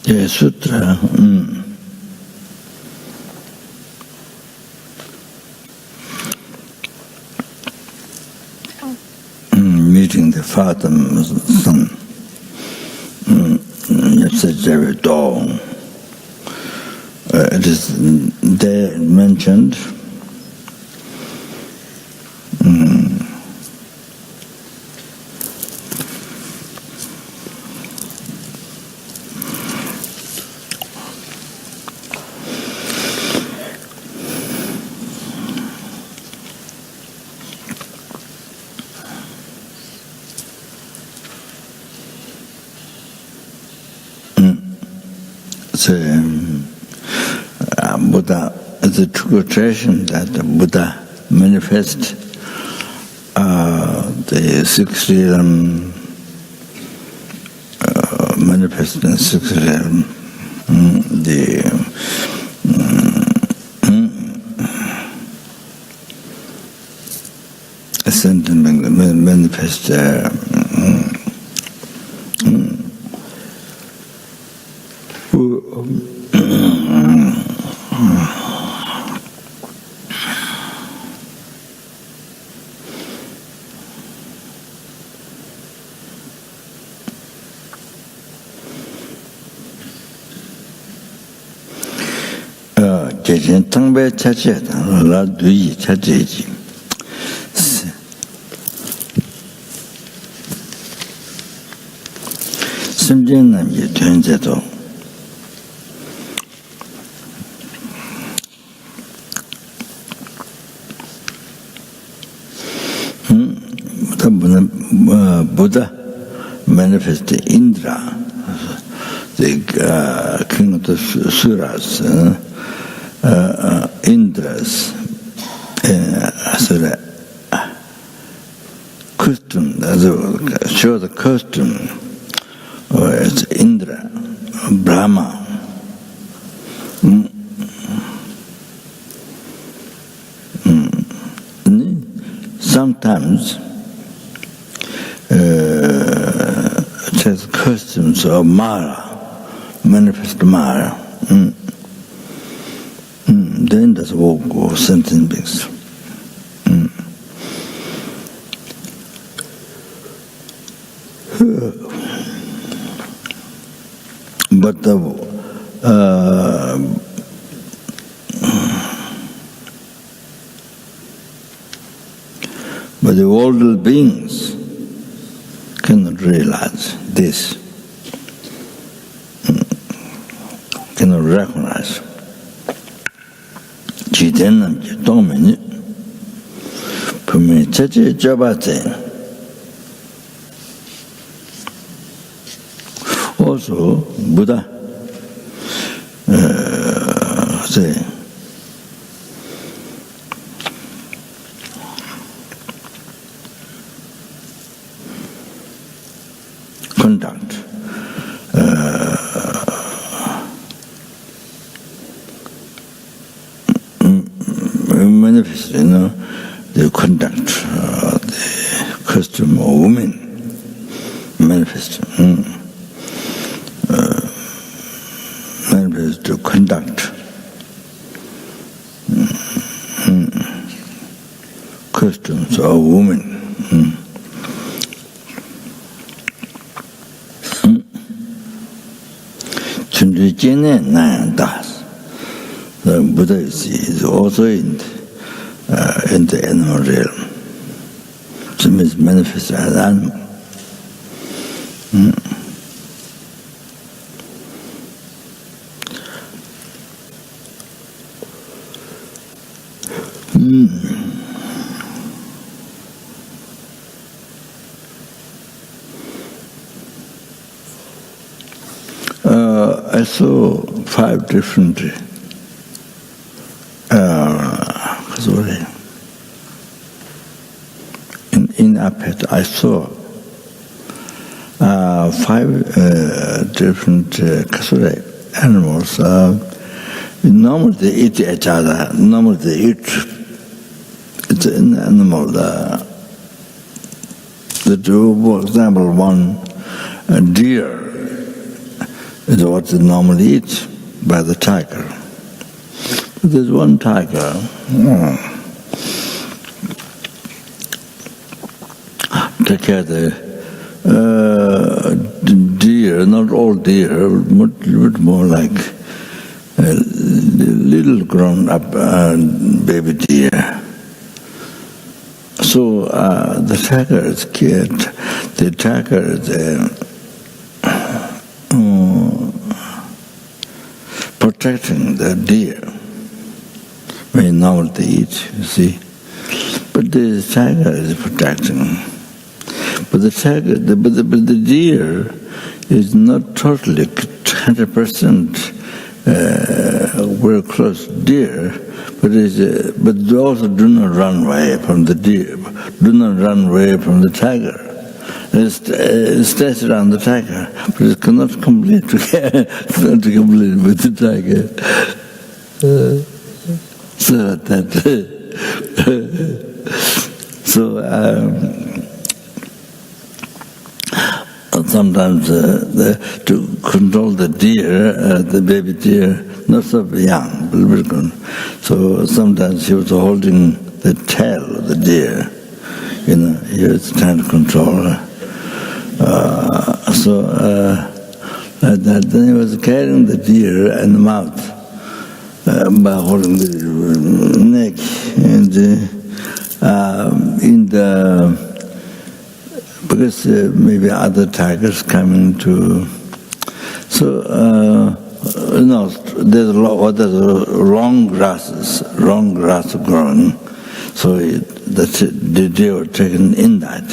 sutra. Meeting the father and son. Yesterday dawn. It is there mentioned. Buddha, the true tradition that the Buddha manifest the six realm, manifest in six realm, the ascended manifest. 제진 통배 차지하다 라두이 차지지 심진남이 된제도 Buddha manifested Indra, the king of the Suras. Indra's costume, show the costume, it's Indra, Brahma. Sometimes it has costumes of Mara, manifest Mara. Then does walk or sentient beings. But the worldly beings cannot realize this, cannot recognize. 지대는 동면이 분명히 제지 잡았지. Also Buddha say conduct manifest, the conduct, the costume of women manifest, manifest to conduct costumes of women. The Buddha is also in the animal realm. So it means manifest as animal. I saw 5 different in Apet, I saw 5 different animals. Normally they eat each other. Normally they eat. It's an animal. For example, one deer is what is normally eaten by the tiger. But there's one tiger, take care of the deer, not all deer, but a little bit more like a little grown-up baby deer. So the tiger is scared. The tiger is protecting the deer. Very normal to eat, you see. But the tiger is protecting. But the tiger, but the deer is not totally 100% very close deer, but they also do not run away from the deer, do not run away from the tiger. It stays around the tiger, but it cannot compete with the tiger. Sometimes to control the deer, the baby deer, not so young, but a little bit. So sometimes he was holding the tail of the deer. He was trying to control her. Then he was carrying the deer in the mouth by holding the neck and because maybe other tigers coming to. So there's long grass growing, so the deer were taken in that.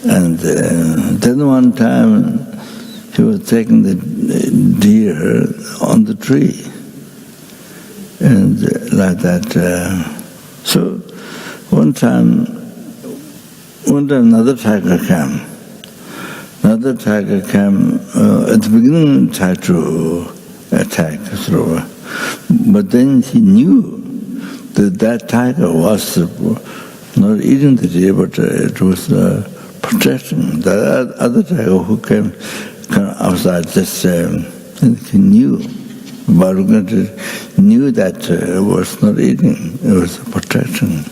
And then one time he was taking the deer on the tree, and like that. So one time another tiger came. Another tiger came at the beginning, tried to attack through, but then he knew that tiger was not eating the deer, but it was protecting. The other tiger who came outside just he knew, but knew that it was not eating; it was protecting,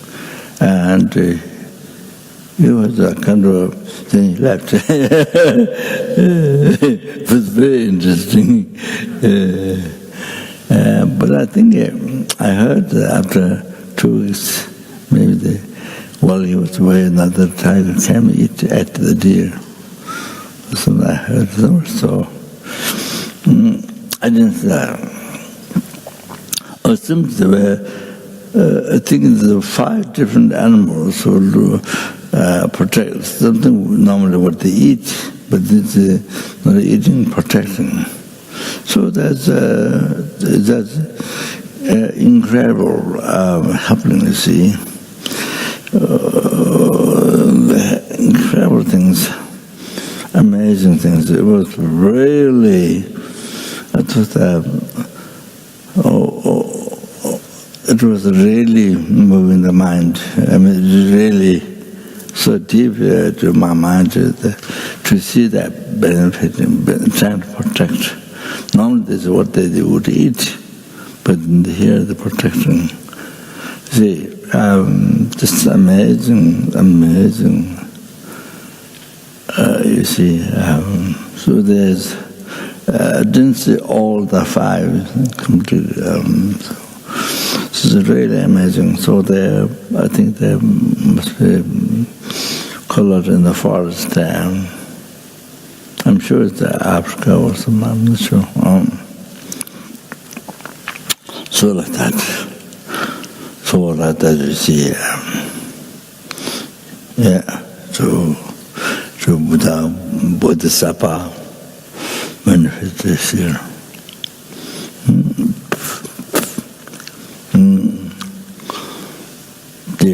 and. It was a kind of thing he left. It was very interesting. But I think I heard that after 2 weeks, maybe while he was away, another tiger came and ate the deer. So I heard them. So I didn't. Or since there were, I think there were 5 different animals who do. Protect something normally what they eat, but it's not eating, protecting. So that's incredible happening. You see, incredible things, amazing things. It was really, it was really moving the mind. I mean, really. So deep to my mind to see that benefiting, trying to protect. Normally this is what they would eat, but here the protection. See, just amazing. You see, so there's, I didn't see all the 5 completely. So it's really amazing. So I think there must be colored in the forest there. I'm sure it's Africa or something, I'm not sure. So like that. You see. So Buddha, Bodhisattva benefit this year.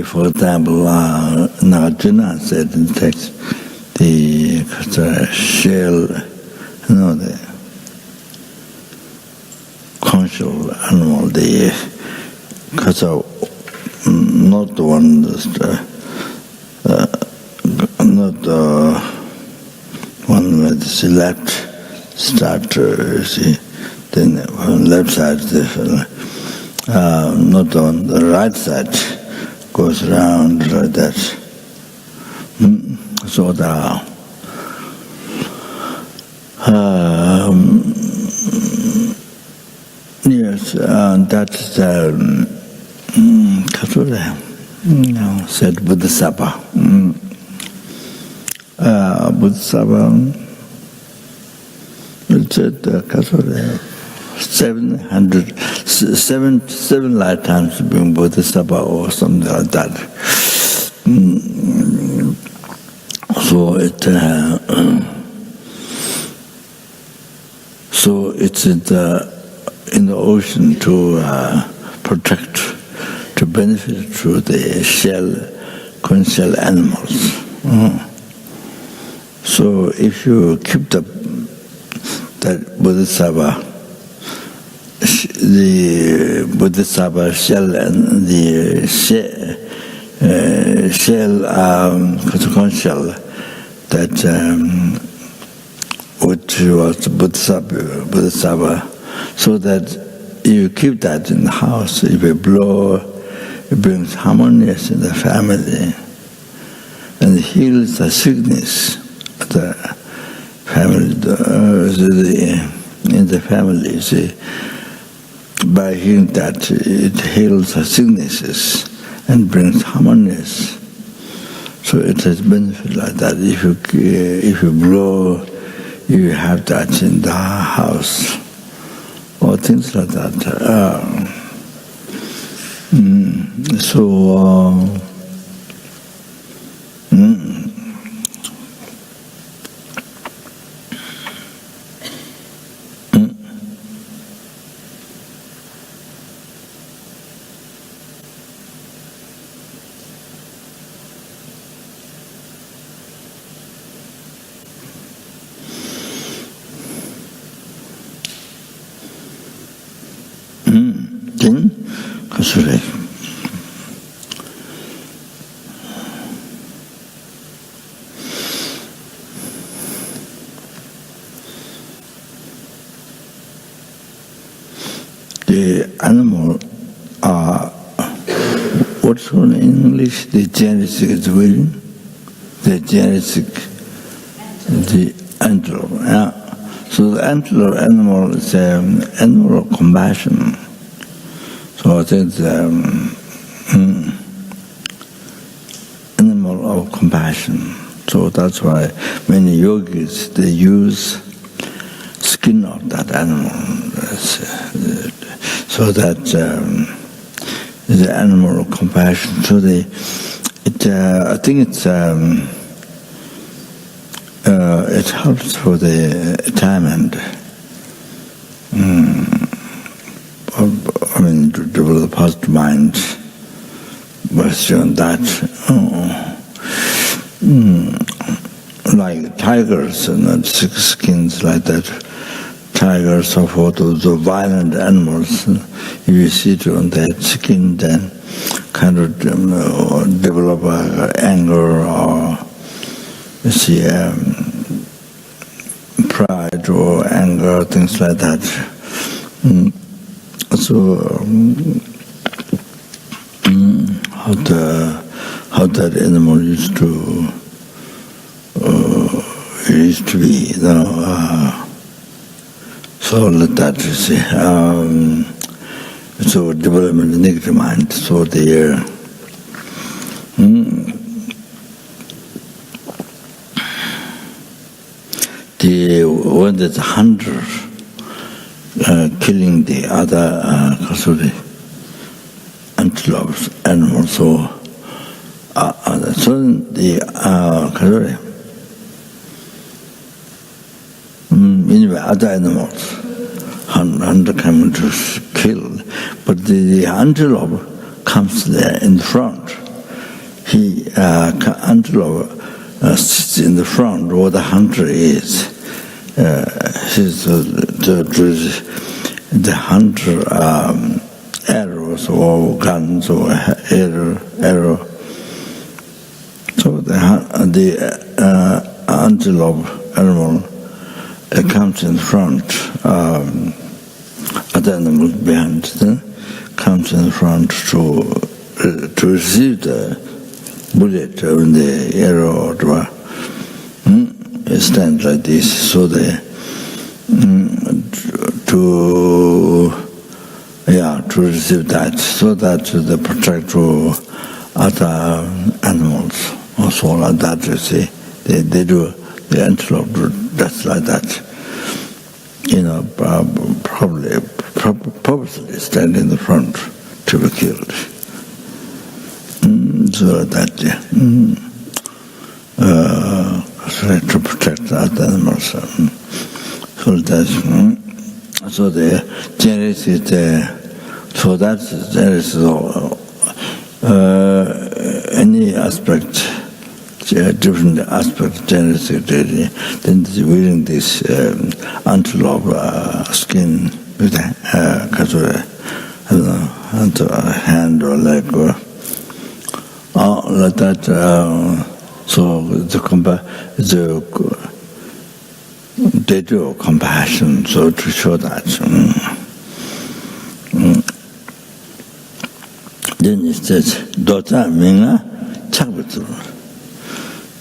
For example, Nagarjuna said in the text, the shell, the conscious animal, the not the one not the one with the left start to see, then on left side, not on the right side, goes around like that. So yes, that's said Bodhisattva. Bodhisattva, it said 7 lifetimes being Bodhisattva or something like that. So it's in the ocean to protect, to benefit through the conch shell animals. So if you keep that Bodhisattva, the Bodhisattva shell and the conch shell, that which was Bodhisattva, so that you keep that in the house. If you blow, it brings harmonious in the family and heals the sickness of the family, in the family. See, by healing that, it heals the sicknesses and brings harmonious. So it has benefit like that. If you blow, you have that in the house, or things like that. The animal are what's called in English, the genetic is willing, the genetic, the antelope. Yeah. So the antelope animal is an animal of compassion. So I think the animal of compassion. So that's why many yogis, they use skin of that animal, so that the animal of compassion. So I think it helps for the attainment. I mean, to develop a positive mind based on that. Like tigers and 6 skins like that. Tigers or for those violent animals, if you sit on that skin, then kind of develop anger or you see pride or anger, things like that. So how that animal used to be, you know. So let that you see. So development of negative mind. So when there's a hunter killing the other antelopes, animals, so the anyway, other animals, hunter come to kill, but the antelope comes there in front. Antelope sits in the front where the hunter is. The hunter arrows or guns or arrow. So the antelope animal it comes in front, other animals behind, comes in front to receive the bullet or the arrow, or it stands like this, so they to receive that, so that they protect to other animals, or so like that. You see, they do. The antelope do just like that. Probably purposely stand in the front to be killed. So that, to protect the other animals. So that's, so the genesis there. So that's genesis of any aspect, different aspect of genesis. Then wearing this antelope skin with a hand or leg or like that. So they do compassion, so to show that. Then it says, Dota Minga Chakbutu.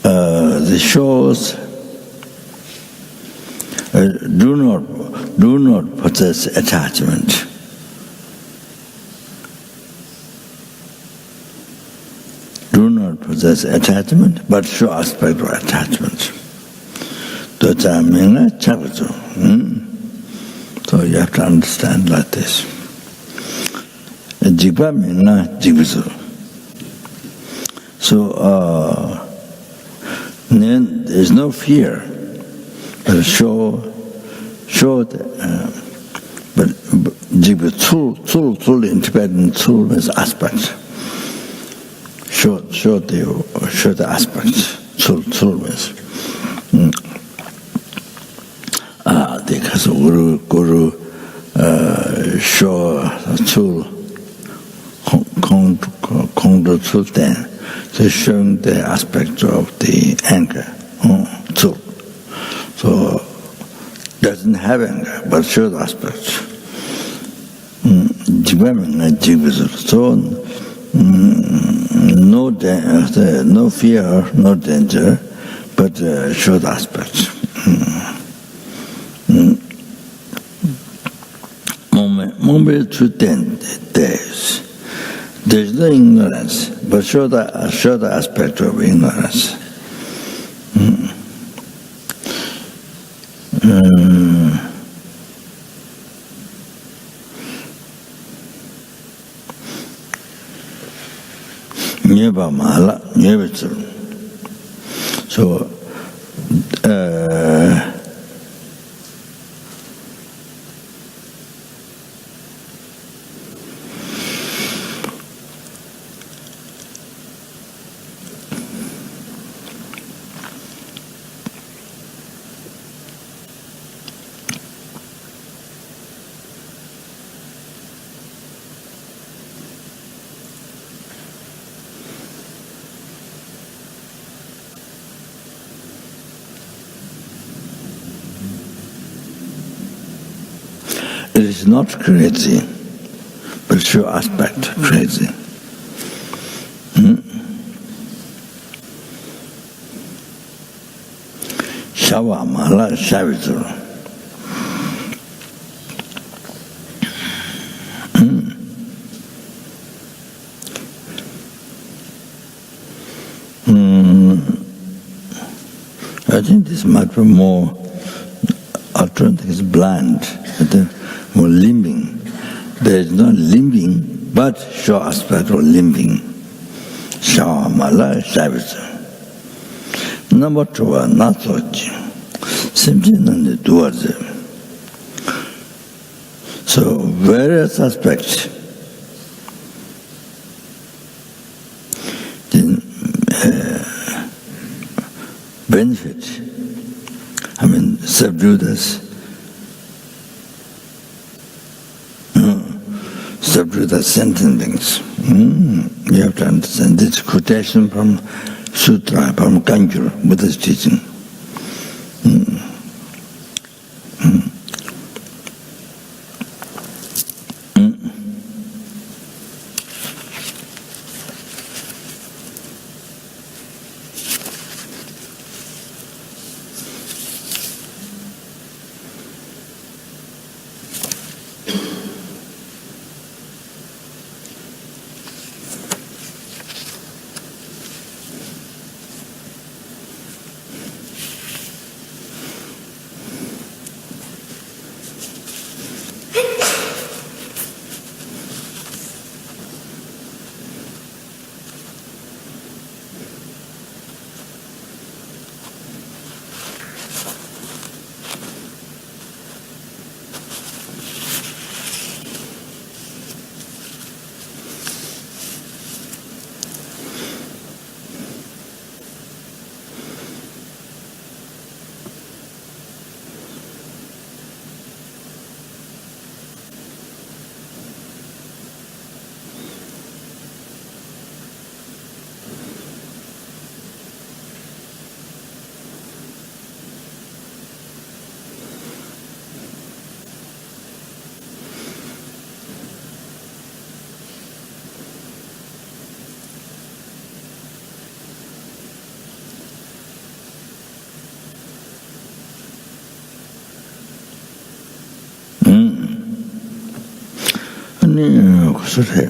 The shows do not possess attachment. Do not possess attachment, but show aspect of attachment. Dota Minga Chakbutu. So you have to understand like this. Jigba Minga Jigbutu. So then there's no fear, but but Jigba Tsul in Tibetan Tsul means aspect. Show the aspects. Tsul means. Because Guru show Tsul Kongdo Tsul then. So showing the aspect of the anger, Tsul. So doesn't have anger, but shows the aspects. So no fear, no danger, but show the aspects. Moment to 10 days. There's no ignorance, but show the aspect of ignorance. Nyeba mala, nyeba tsuru. So, it is not crazy, but show aspect crazy. Shawa mala shavitur. I think this might be more, I don't think it's bland, more limbing. There is no limbing, but show aspect of limbing. Shawa mala shavitur. Number 2, not so simply none towards it. So various aspects. Then benefit. Subdue this. Subdue the sentencings. You have to understand this quotation from Sutra, from Kangyur, Buddha's teaching. 아니 그래.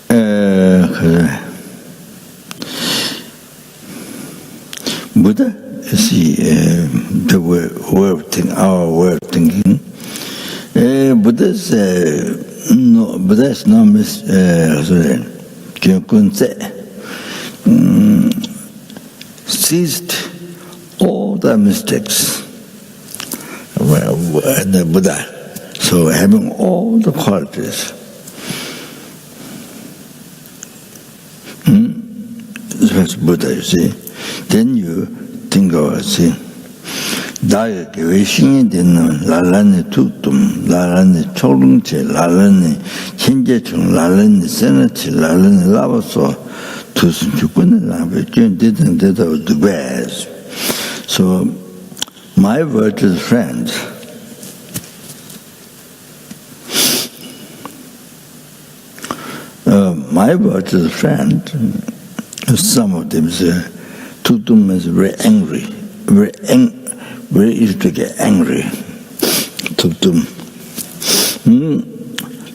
그래. Buddha is the way of thinking, our way of thinking. Buddha's no seized all the mistakes in the Buddha. So having all the qualities. That's Buddha, you see. Then you think of see. 다의 계획이 되는 라란의 투tum, 라란의 초롱체, 라란의 현재중, 라란의 세너치, 라란의 라버소, 두순 주권의 라베준 되든 되도 the best. So my virtuous friends, my virtuous friend, some of them say, tutum is very angry, very easy to get angry. Tutum.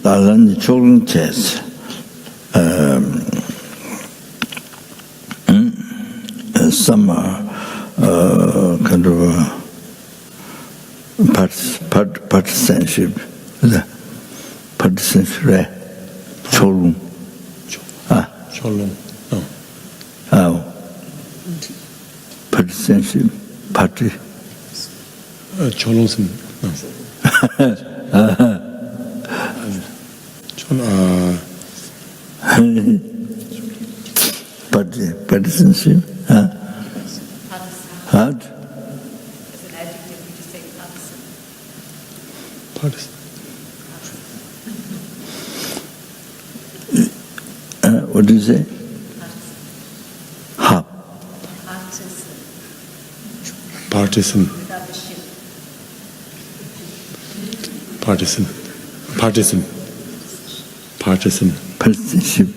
Lalan children chess. Some are kind of partisanship. Partisanship. Children. Children. Partisanship. Party. Cholonsen. Partisanship. Hard. As an adjective, we just say partisan. Partisan. What do you say? Ha. Partisan. Without the ship. Partisan. Partisan. Partisan. Partisanship.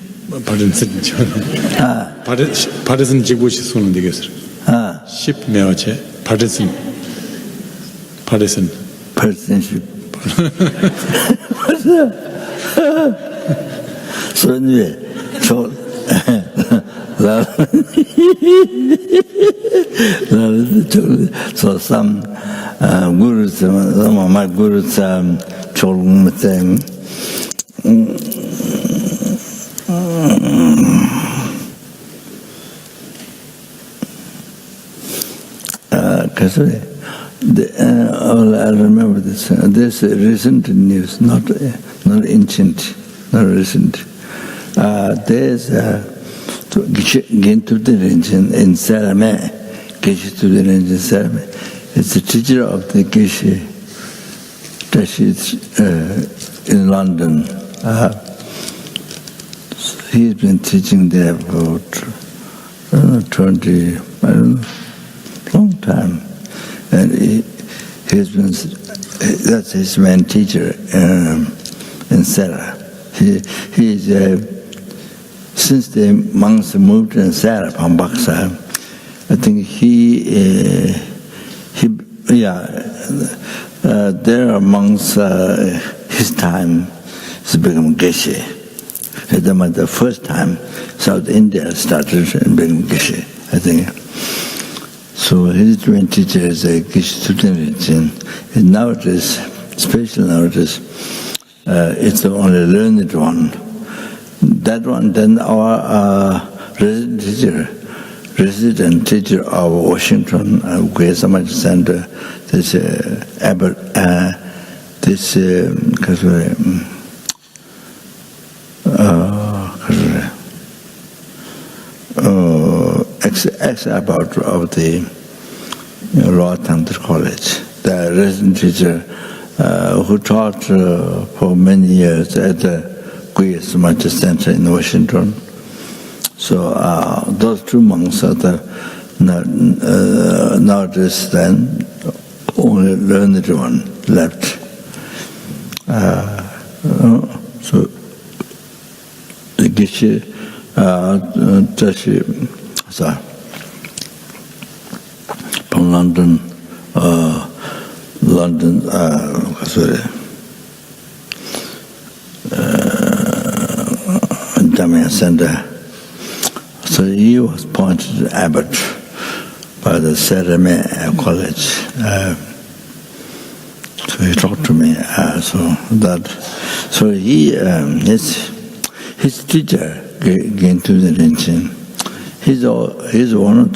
Partisan. Partisan 지구시 손은 되겠어요. Ship 매어체. Partisan. Partisan. Partisanship. So anyway, so some gurus, some of my gurus told them, I remember this. This recent news, not ancient, not recent. There's Gain to the range in Sarame, Geshe to the range in Sarame. It's the teacher of the Geshe that is in London. He's been teaching there about 20, long time. And he's been, that's his main teacher in Sarah. He's since the monks moved in Sarah from Baksa, I think there are monks, his time has become Geshe. The first time South India started and became Geshe, I think. So his main teacher is a Geshe student, and nowadays, especially nowadays, it's the only learned one. That one, then our resident teacher of Washington, Guya Samaji Center, this ex-abbot of the Lower Tantra College, the resident teacher who taught for many years at the Guya Samaji Center in Washington. So those two monks are the nowadays then only learned one left. So the Geshe Tashi, London, Jamia Center. So he was appointed abbot by the Sereme College. So he talked to me. So he, his teacher, Gentu Rinchen, he's one of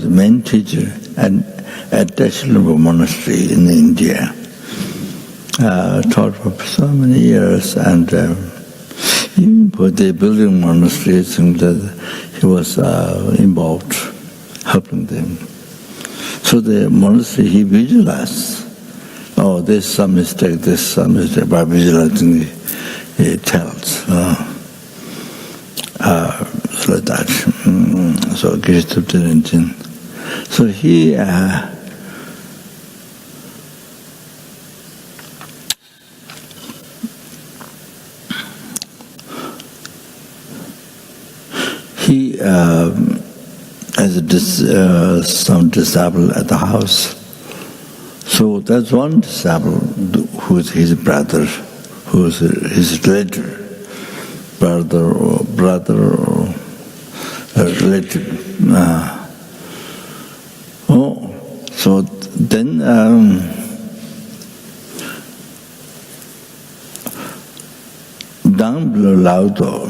the main teachers at Dashalaba Monastery in India. Taught for so many years, and even for the building monasteries, he was involved, helping them. So the monastery, he visualized, oh, there's some mistake, by visualizing he tells. So like that. So So he has some disciple at the house. So there's one disciple who's his brother, who's his relative, brother or relative. So then down below Laudo,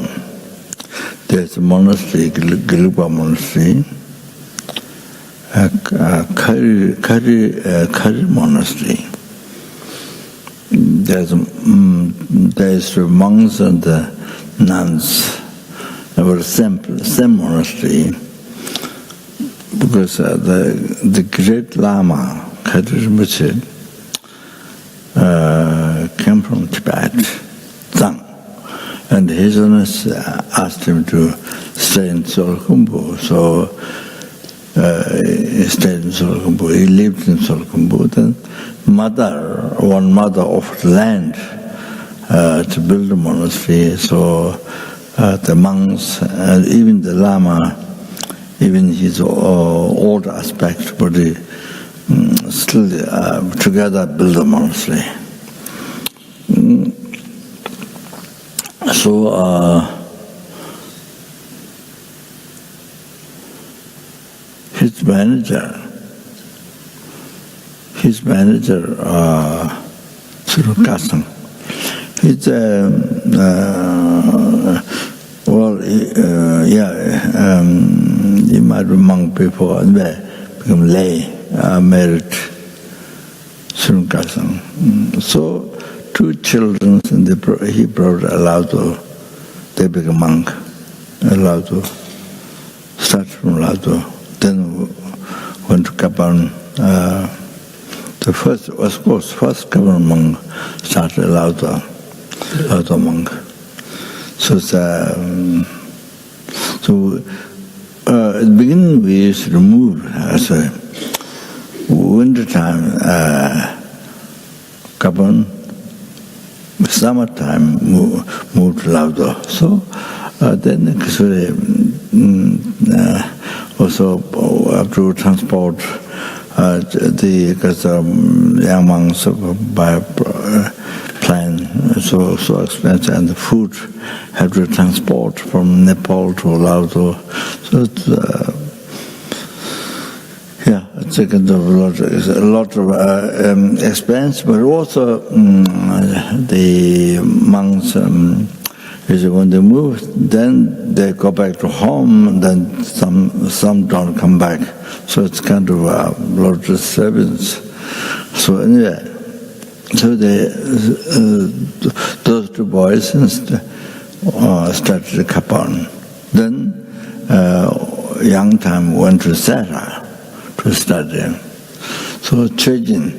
there's a monastery, Gilpa Monastery, Kari Monastery. There's the monks and the nuns. They were same monastery, because the great Lama Kari Rinpoche came from Tibet, Zhang. And His Holiness asked him to stay in Solkhumbu. So he stayed in Solkhumbu. He lived in Solkhumbu. Then one mother offered land to build a monastery. So the monks and even the Lama, even his old aspect, but he still together build a monastery. So his manager, Surukasang, he's he might be monk before and become lay, married Surukasang. So 2 children, and he brought Laudo. They became monk. Laudo, start from Laudo. Then went to Kapan. The first Kapan monk started Laudo monk. So at the beginning we used to move as a winter time. Kapan. Summertime moved to Laudo. So then also have to transport because young monks by plane, so expensive, and the food have to transport from Nepal to Laudo. So it's a kind of a lot of expense, but also the monks, when they move, then they go back to home, then some don't come back. So it's kind of a lot of disturbance. So anyway, so those 2 boys started to Kapan. Then young time went to Sarah to study. So Chejin,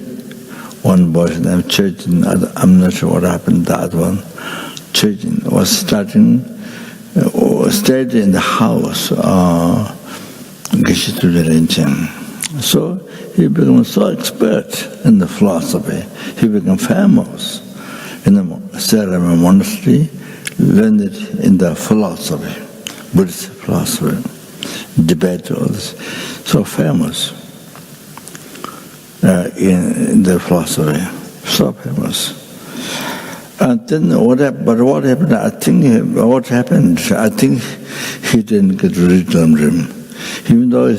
one boy named Chejin, I'm not sure what happened to that one. Chejin was stayed in the house, Geshe-tu Rinchen. So he became so expert in the philosophy. He became famous in the Sereme Monastery, learned it in the philosophy, Buddhist philosophy. debate was so famous in the philosophy, so famous. And then what happened? I think he didn't get rid of him, even though he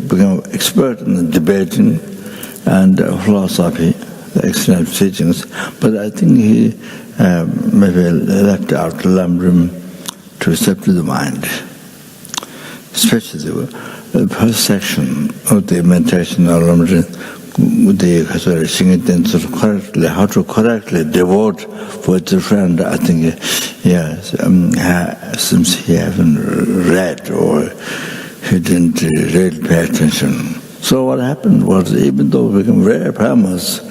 became expert in debating and philosophy, the excellent teachings. But I think he maybe left out Lamrim to subdue the mind, especially the first section of the meditation of Lamrim. How to correctly devote for the friend, I think, since he haven't read or he didn't really pay attention. So what happened was, even though we became very famous,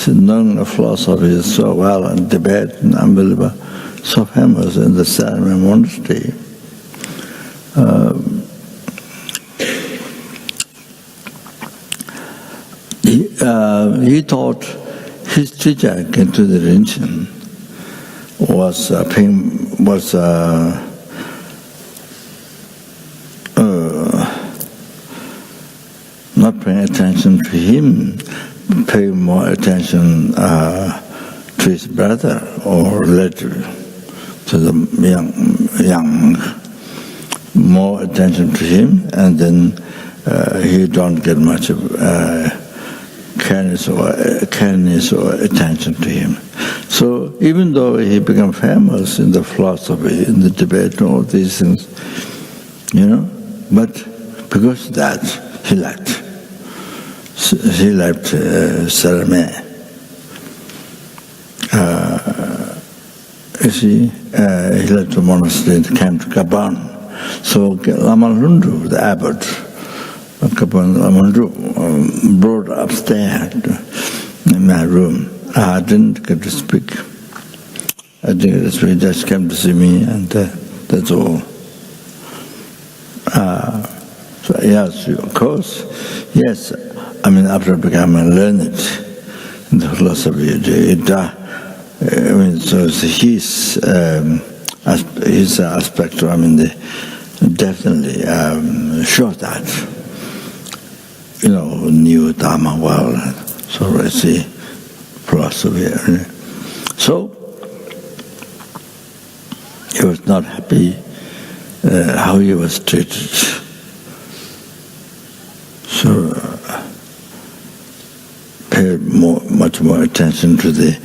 knowing the philosophy so well and debate and unbelievable, so famous in the Sarma monastery, he thought his teacher came to the Rinchen was not paying attention to him, paying more attention to his brother or later to the young, more attention to him, and then he don't get much of kindness or attention to him. So even though he became famous in the philosophy, in the debate, and all these things, but because of that, he left. He left Sarame. He left the monastery and came to Kaban. So Lama Lundu, the abbot, brought upstairs in my room. I didn't get to speak. I didn't get to speak. He just came to see me, and that's all. So yes, of course, yes. I mean, after I became learned in the philosophy, so his aspect. I mean, definitely showed that. Knew Dharma well, so I see philosophy. So he was not happy how he was treated. So paid much more attention to the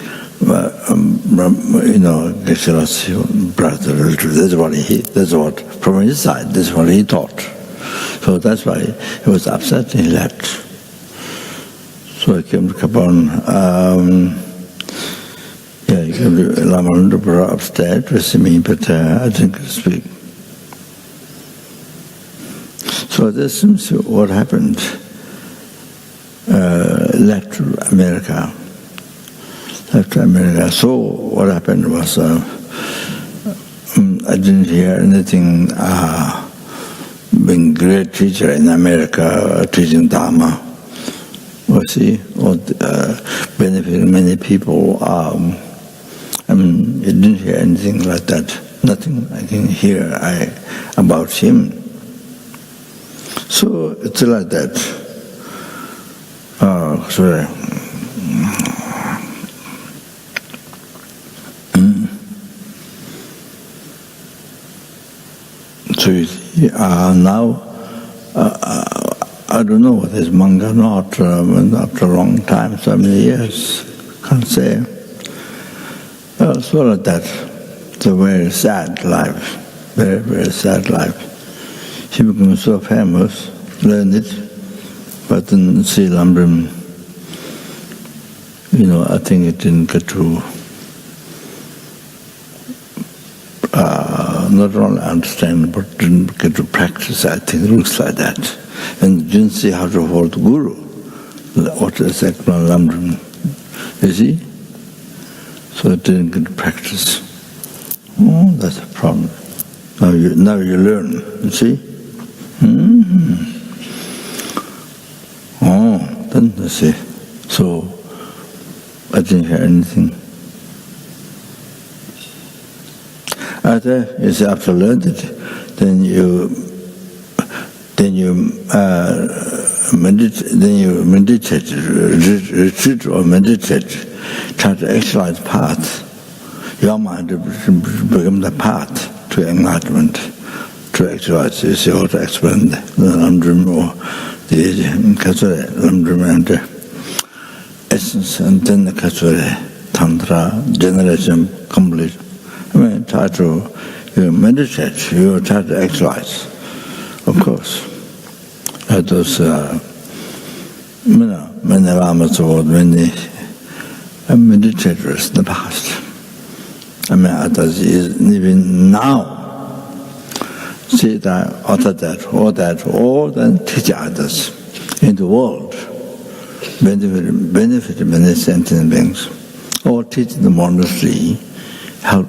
Geshe-Ra's brother. That's what from his side. That's what he thought. So that's why he was upset and he left. So I came to Kapan. He came to Lama Zopa upstairs to see me, but I didn't speak. So this seems what happened. Left America. So what happened was I didn't hear anything. Being great teacher in America, teaching Dharma, benefiting many people. You didn't hear anything like that. Nothing I can hear about him. So it's like that. Sorry. So now, I don't know whether it's manga or not, after a long time, so many years, can't say. So like that, it's a very sad life, very, very sad life. He became so famous, learned it, but then see Lamrim, I think it didn't get to not only understand, but didn't get to practice. I think it looks like that. And didn't see how to hold Guru. What is Ekman Lamrim? You see? So it didn't get to practice. Oh, that's a problem. Now you learn, you see? Oh, then you see. So I didn't hear anything. You see, after learned it, then you then you meditate, retreat or meditate, try to exercise path. Your mind becomes the path to enlightenment, to exercise. You see how to explain the Lamdrim or the Lamdrim and the essence, and then the Katsure, Tantra, generation complete. I mean, try to meditate, you try to exercise, of course. Those, many Lamas or many meditators in the past. I mean, others even now see that, or then teach others in the world, benefit many sentient beings, or teach in the monastery, help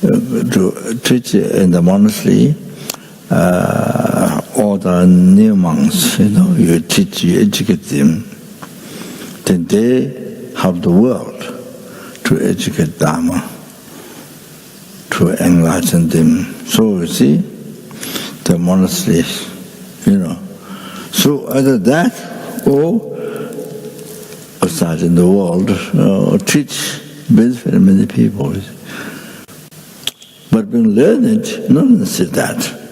to teach in the monastery, all the new monks, you teach, you educate them, then they help the world to educate Dharma, to enlighten them. So you see, the monasteries, So either that or outside in the world, teach benefit many people. But being learned, not necessarily that.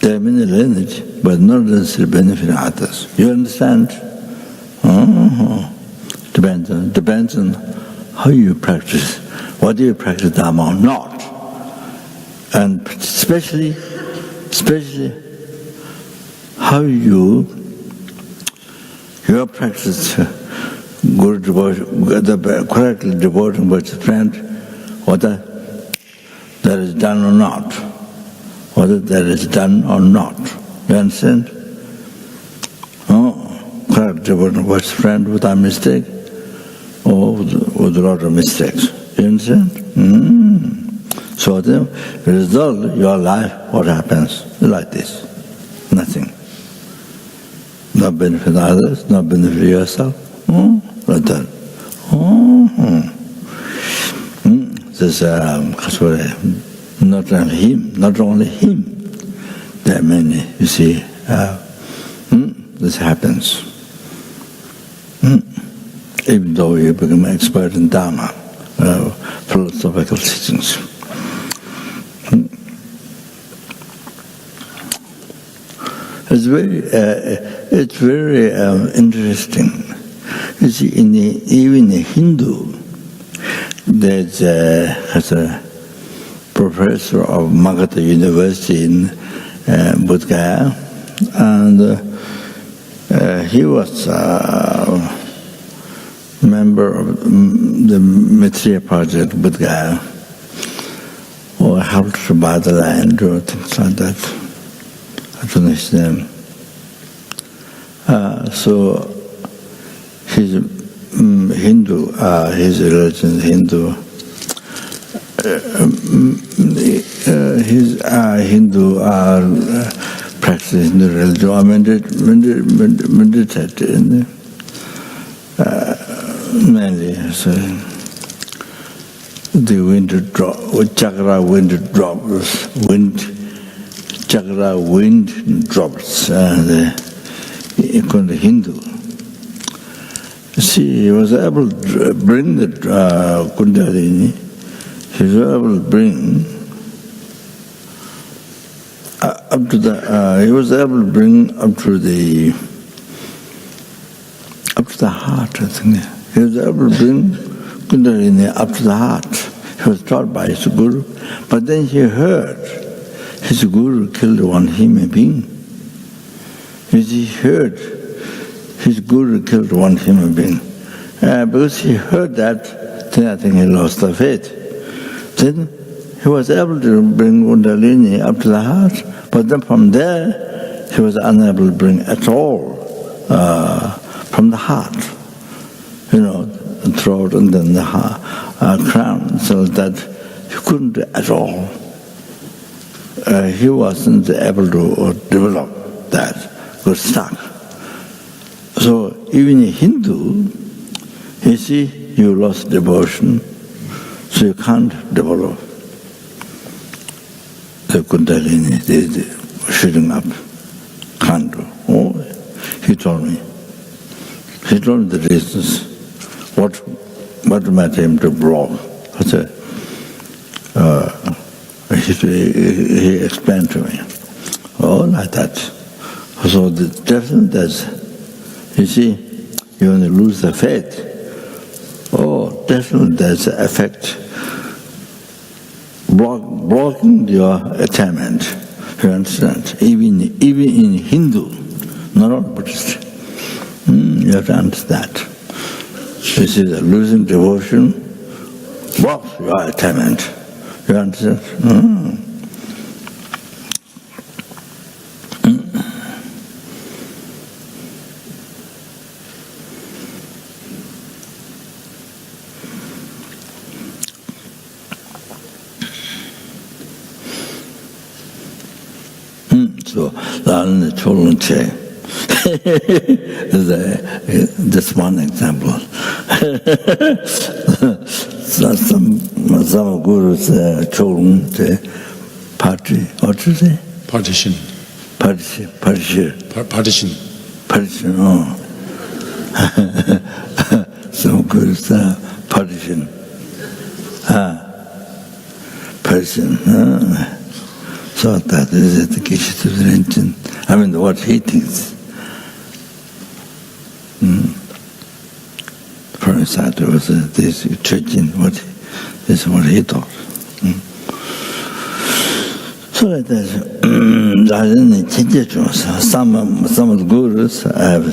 There are many learned, but not necessarily benefit others. You understand? Depends on how you practice. Whether you practice Dharma or not. And especially how your practice Guru devotion, correctly devoting by the friend, whether that is done or not. Whether that is done or not. You understand? Correct devotion by the friend without mistake or with a lot of mistakes. You understand? So the result, your life, what happens? Like this. Nothing. Not benefit others, not benefit yourself. Like that. This not only him. There are many, you see. This happens. Even though you become expert in Dharma, philosophical teachings. It's very interesting. You see, even a Hindu, there's a professor of Magadha University in Bodh Gaya, and he was a member of the Maitreya project Bodh Gaya, or helped to buy the land or things like that. I don't know his name. So he's Hindu, his religion is Hindu. His Hindu practice Hindu religion, or meditate mainly. So the wind drop, chakra wind drops, chakra wind drops, according to Hindu. See, he was able to bring the Kundalini, he was able to bring up to the, he was able to bring up to the heart, I think. He was able to bring Kundalini up to the heart. He was taught by his guru, but then he heard his guru killed one human being. He heard his guru killed one human being. Because he heard that, then I think he lost the faith. Then he was able to bring Kundalini up to the heart, but then from there he was unable to bring at all from the heart, the throat and then the crown, so that he couldn't do at all. He wasn't able to develop that, was stuck. So even a Hindu, you see, you lost devotion, so you can't develop the Kundalini, the filling up, can't do. Oh, he told me. He told me the reasons. What made him to block? He explained to me. Oh, like that. So definitely that's, you see, you only lose the faith. Oh, definitely there's an effect. Blocking your attainment. You understand? Even in Hindu, not all Buddhist. You have to understand. This is a losing devotion, blocks your attainment. You understand? So, 나는 초론체. That's one example. Some gurus choronche party. What to say? Partition. Partition. Oh. Some gurus partition. Partition. So that is the Geshe of the religion. I mean, what he thinks. From his side, there was this churching, this is what he thought. So like that, some of the gurus have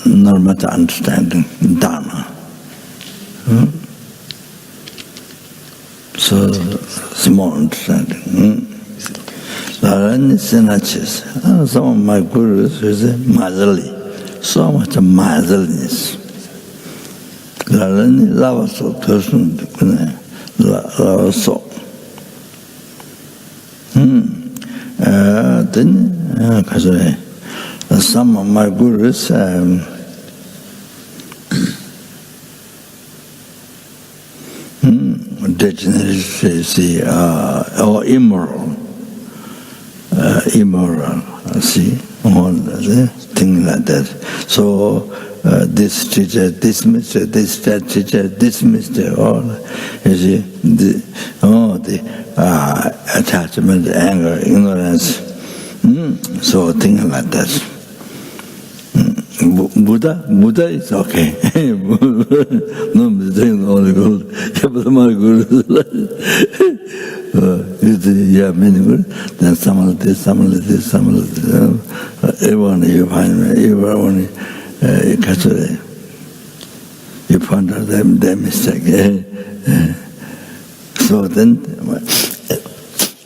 not much understanding in Dharma. So, small understanding. Some of my gurus is miserly, so much miserliness. Lama Zopa. Then, some of my gurus degeneracy or immoral, see, all things like that. So this teacher dismissed it, that teacher dismissed it, all, you see, the attachment, anger, ignorance, so things like that. Buddha is okay. No mistake, only good. Yeah, many good. Then some of this. Everyone you find, everyone you find out their mistake. So then,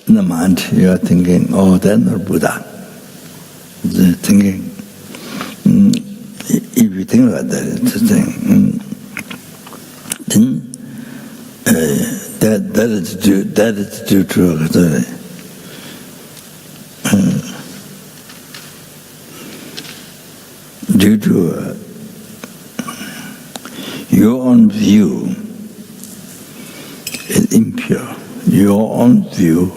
in the mind, you are thinking, oh, they're not Buddha. They're thinking. If you think like that, it's a thing. Then that is due to your own view is impure. Your own view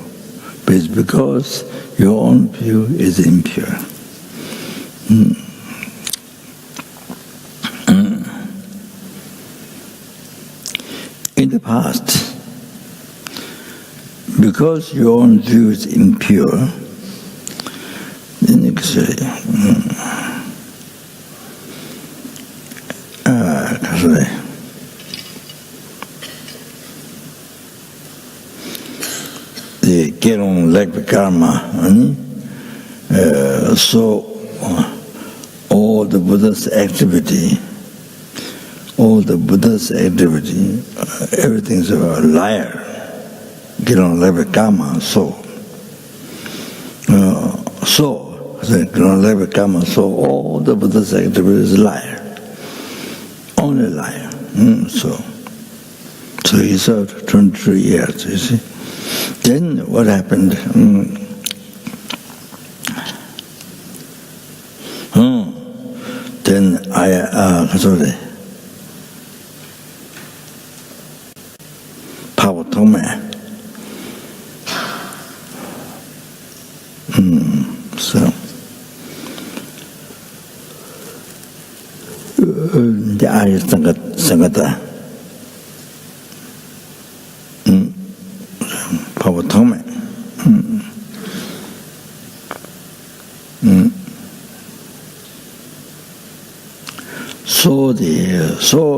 is because your own view is impure. In the past, because your own view is impure, then you can say, the get on like the karma, so all the Buddha's activity, everything's a liar. Get on like karma, so get on like karma, so all the Buddha's activity is liar. Only liar. So he served 23 years, you see. Then what happened? Then Tome. the Arya Sangata. Pavatome. So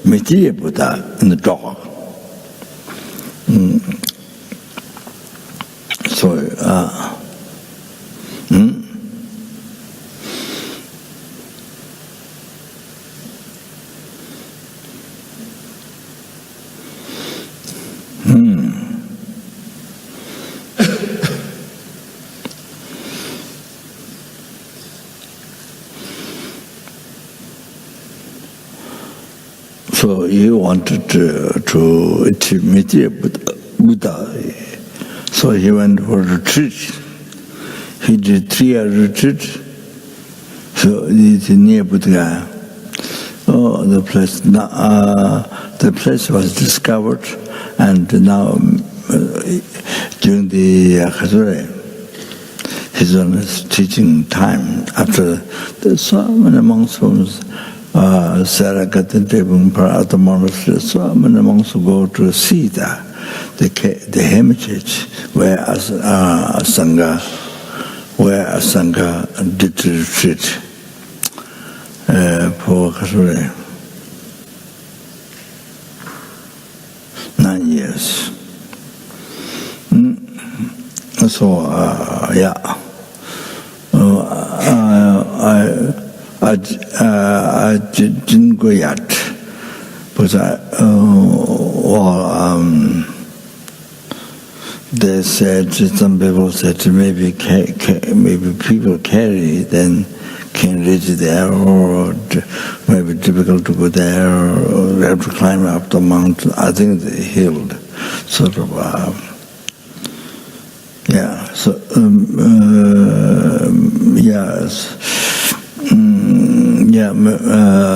Material Buddha in the dog. So he wanted to achieve Material Buddha. So he went for a retreat. He did 3-year retreat. So it's near Buddha. Oh, the place was discovered, and now during the his own teaching time, after there's so many monks from Saragatan Parata monastery, so many monks go to see the hermitage where Sangha did retreat for 9 years. So I didn't go yet, but they said, some people said maybe people carry, then can reach there, or maybe difficult to go there, or they have to climb up the mountain. I think they healed, sort of. So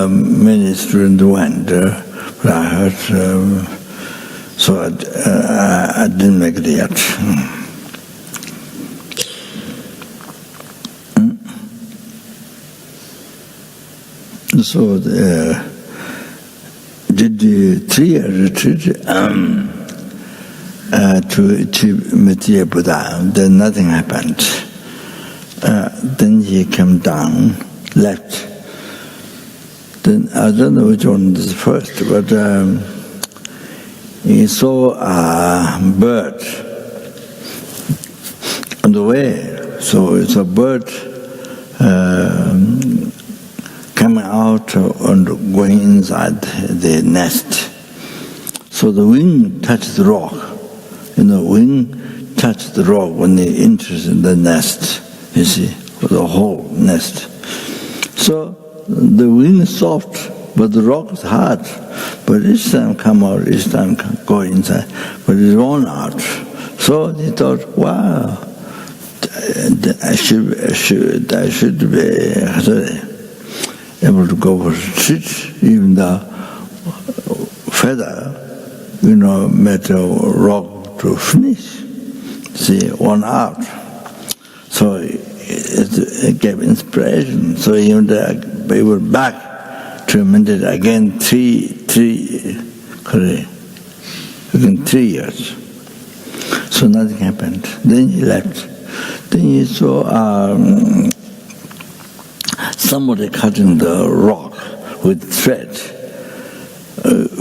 many students went, but I heard. So I didn't make it yet. So did the 3-year retreat to achieve Material Buddha. Then nothing happened. Then he came down, left. Then I don't know which one is first, but he saw a bird on the way. So it's a bird coming out and going inside the nest. So the wing touched the rock. Wing touched the rock when they entered in the nest, you see, the whole nest. So the wing is soft, but the rock is hard. But each time come out, each time go inside, but it's worn out. So he thought, wow, I should be able to go for retreat, even the feather, met a rock to finish, see, worn out. So it gave inspiration. So he went back to meditate again 3 years. So nothing happened. Then he left. Then he saw somebody cutting the rock with thread,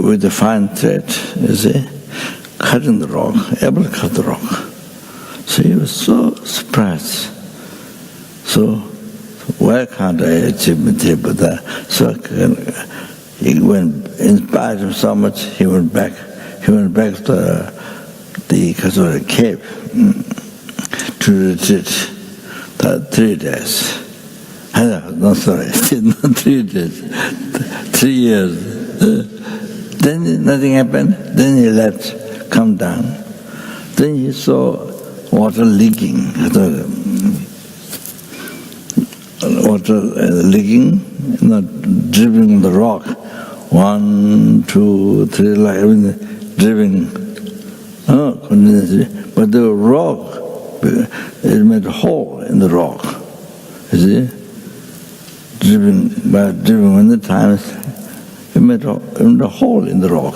with a fine thread, you see, cutting the rock, able to cut the rock. So he was so surprised. So why can't I achieve Material Buddha? So he went, inspired him so much, he went back to the Kasura cave to retreat 3 days. No, sorry, not 3 days, 3 years. Then nothing happened. Then he left, come down. Then he saw water leaking. Water leaking, dripping on the rock. 1, 2, 3, like dripping. But the rock, it made a hole in the rock. You see? driven in the times, he made a hole in the rock.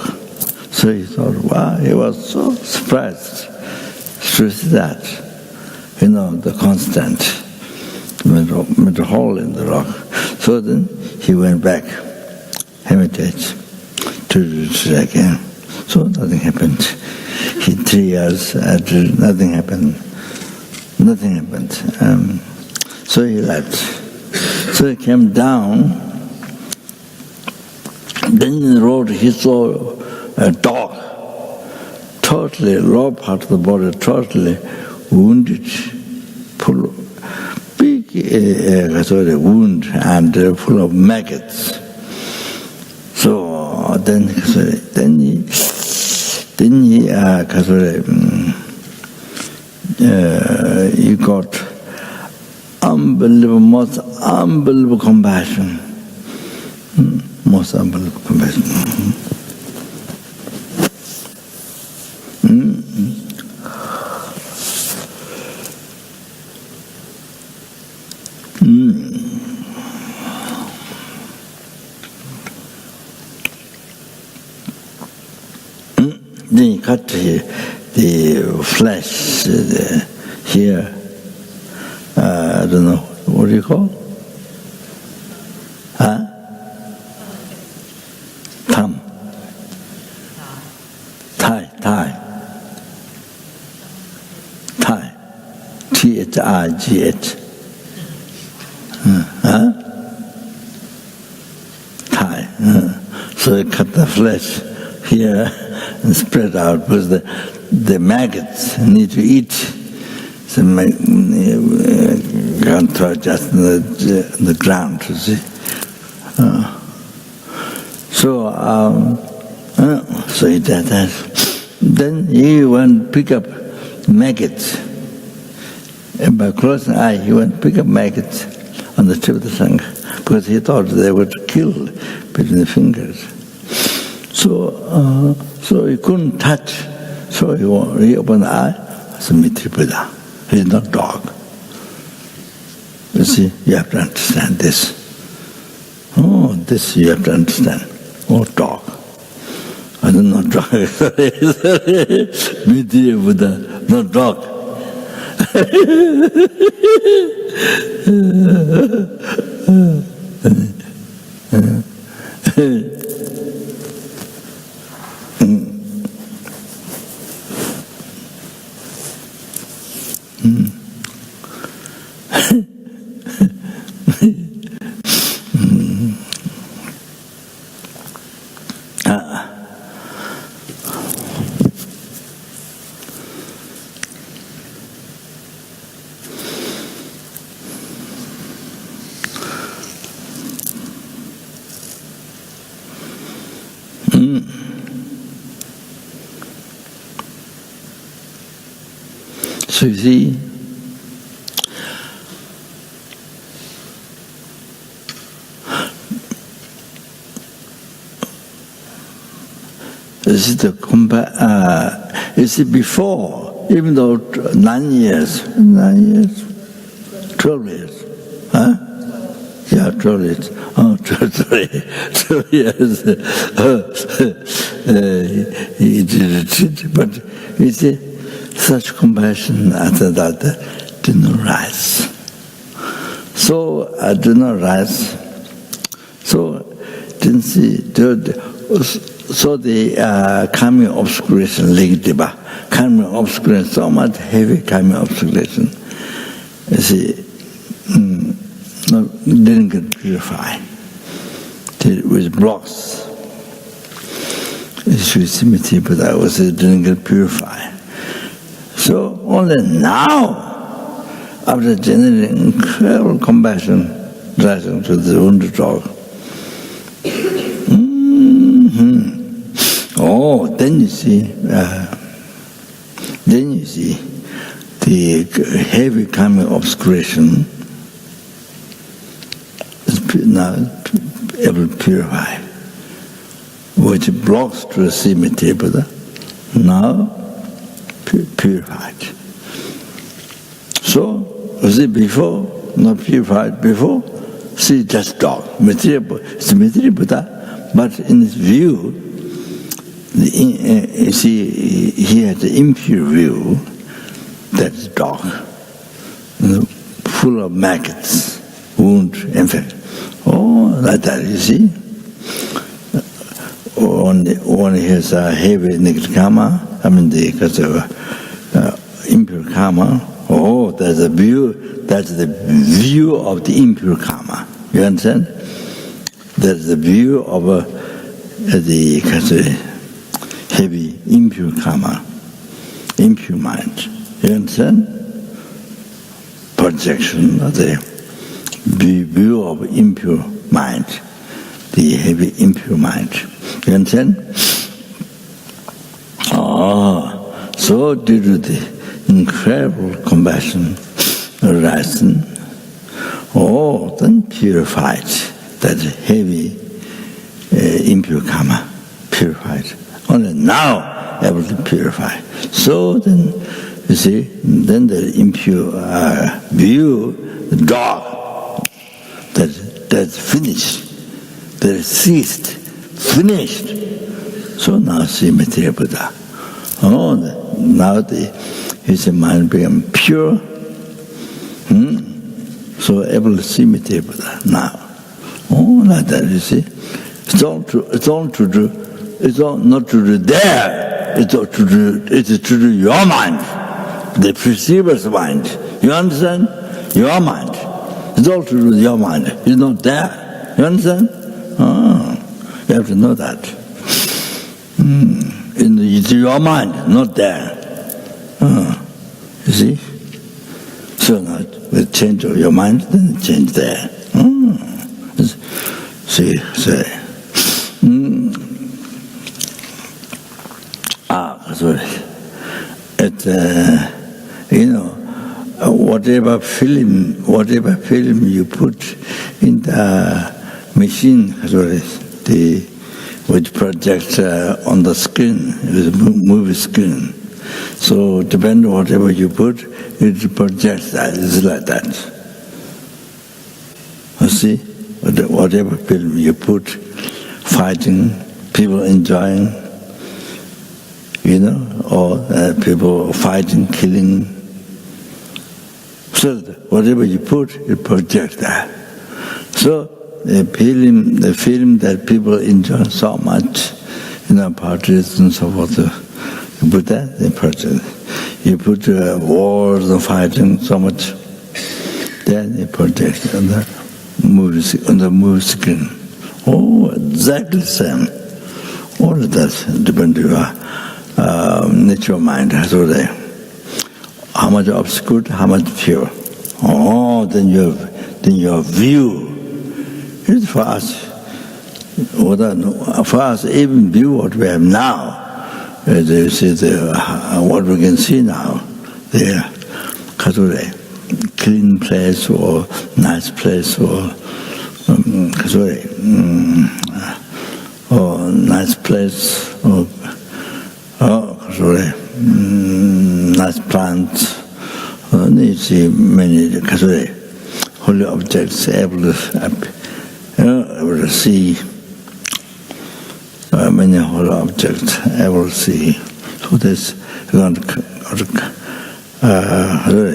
So he thought, wow, he was so surprised to see that, the constant, made a hole in the rock. So then he went back, hermitage, to do it again. So nothing happened. 3 years after, nothing happened. So he left. So he came down. Then in the road he saw a dog, totally, lower part of the body, totally wounded, full of big wound and full of maggots. So then he got most unbelievable compassion. Most unbelievable compassion. Then he cut the flesh here. I don't know, what do you call? Huh? Thumb. Thigh. T-H-I-G-H. Huh? Thigh. So he cut the flesh here and spread out because the maggots need to eat. So can't throw just in the ground, you see. So he did that. Then he went to pick up maggots. And by closing an eye, he went to pick up maggots on the tip of the tongue because he thought they would kill between the fingers. So he couldn't touch. So he opened the eye. It's a Mitri Buddha. He's not dog. You see, you have to understand this. Oh, this you have to understand. Oh, dog. I don't know dog. Mitri Buddha, not dog. So you see, this is the you see, before, even though 12 years, huh? Yeah, 12 years. Oh, 12 years. He did it, but you see, such compassion after that did not rise. So I did not rise. So didn't see. So the karmic obscuration linked, karmic obscuration, so much heavy karmic obscuration. You see, didn't get purified. It was blocks. It was symmetry, but I was didn't get purified. So only now, after generating incredible compassion, rising to the wounded dog. Oh, then you see the heavy karmic obscuration is now able to purify, which blocks to the symmetry, but now purified. So, was it before, not purified before? see just dog. It's Maitreya Buddha, but in his view, you see, he had the impure view, that's dog, full of maggots, wound, infect. Oh, like that, you see. When he has a heavy negative karma, because of impure karma, oh, that's the view of the impure karma. You understand? That's the view of the heavy impure karma, impure mind. You understand? Projection of the view of impure mind, the heavy impure mind. You understand? Oh, so due to the incredible compassion arising, oh, then purified that heavy impure karma, purified. Only now able to purify. So then, you see, then the impure view, the dog, that's finished, that ceased, finished. So now see Maitreya Buddha. Oh, now his mind became pure. So able to see Maitreya Buddha now. Oh, like that, you see. It's all true. It's all true. It's all not true there. It's all true. It's true to your mind, the perceiver's mind. You understand? Your mind. It's all true to your mind. It's not there. You understand? Oh, you have to know that. It's your mind, not there. You see? So now, with change of your mind, then change there. See. Sorry. Whatever film you put in the machine, which projects on the screen, movie screen. So depending on whatever you put, it projects that. It's like that. You see, whatever film you put, fighting, people enjoying, or people fighting, killing. So whatever you put, it projects that. So the film that people enjoy so much, parties and so forth, you put that, they project. You put wars and fighting so much, then they project on the movie screen. Oh, exactly the same. All of that depends on your natural mind. How much obscure, how much pure. Oh, then your view is for us. For us, even view what we have now. You see what we can see now. Clean place or nice place or nice place or nice plants. You see many holy objects able to see. Many holy objects able to see. So this is going to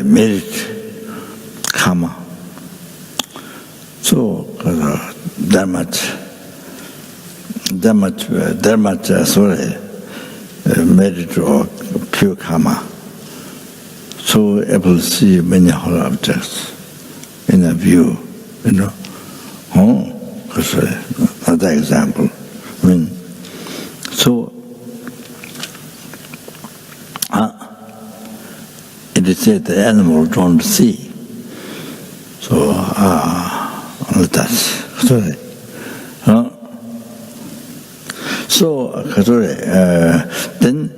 merit karma. So that much merit or pure karma. So able to see many holy objects in a view, another example. So it is said the animal don't see. So that's sorry. So then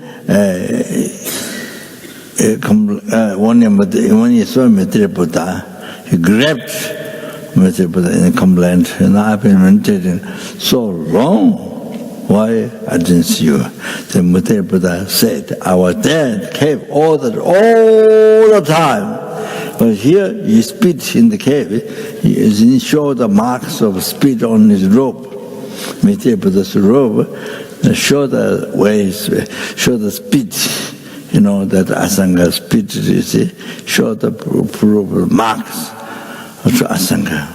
when he saw Maitreya Buddha, he grabbed Maitreya Buddha in a complaint, I've been meditating so long. Why I didn't see you? Then Maitreya Buddha said, I was there in the cave all the time. But here he spit in the cave. He showed the marks of spit on his robe. Metteva Buddha's robe, show the ways, show the spit, that Asanga spit, you see, show the marks of Asanga.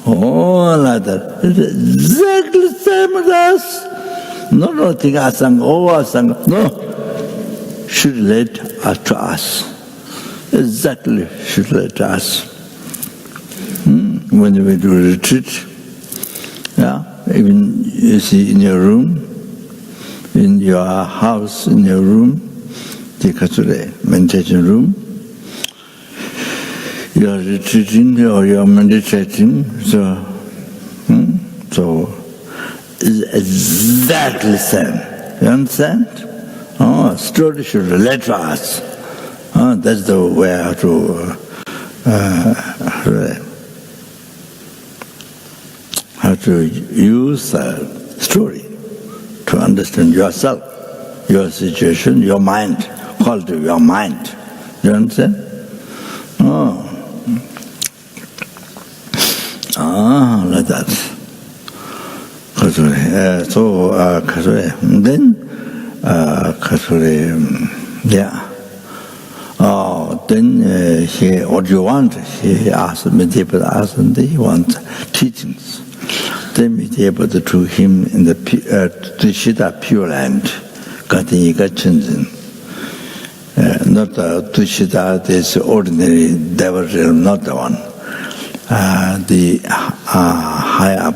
Oh, like that. It's exactly the same as us. Not nothing Asanga, Asanga. No. Should relate to us. Exactly should relate to us. When we do retreat, even you see in your room, in your house, in your room, the Katsure meditation room, you are retreating or you are meditating, so it's exactly the same. You understand? Story should relate to us. That's the way how to use a story to understand yourself, your situation, your mind, quality of your mind. You understand? Like that. Then then what do you want? He asked Metteva, and he wants teachings. Then Metteva to him in the Tushita Pure Land, Gatinika Chinzin. Not Tushita, this ordinary devil realm, not the one. The high up,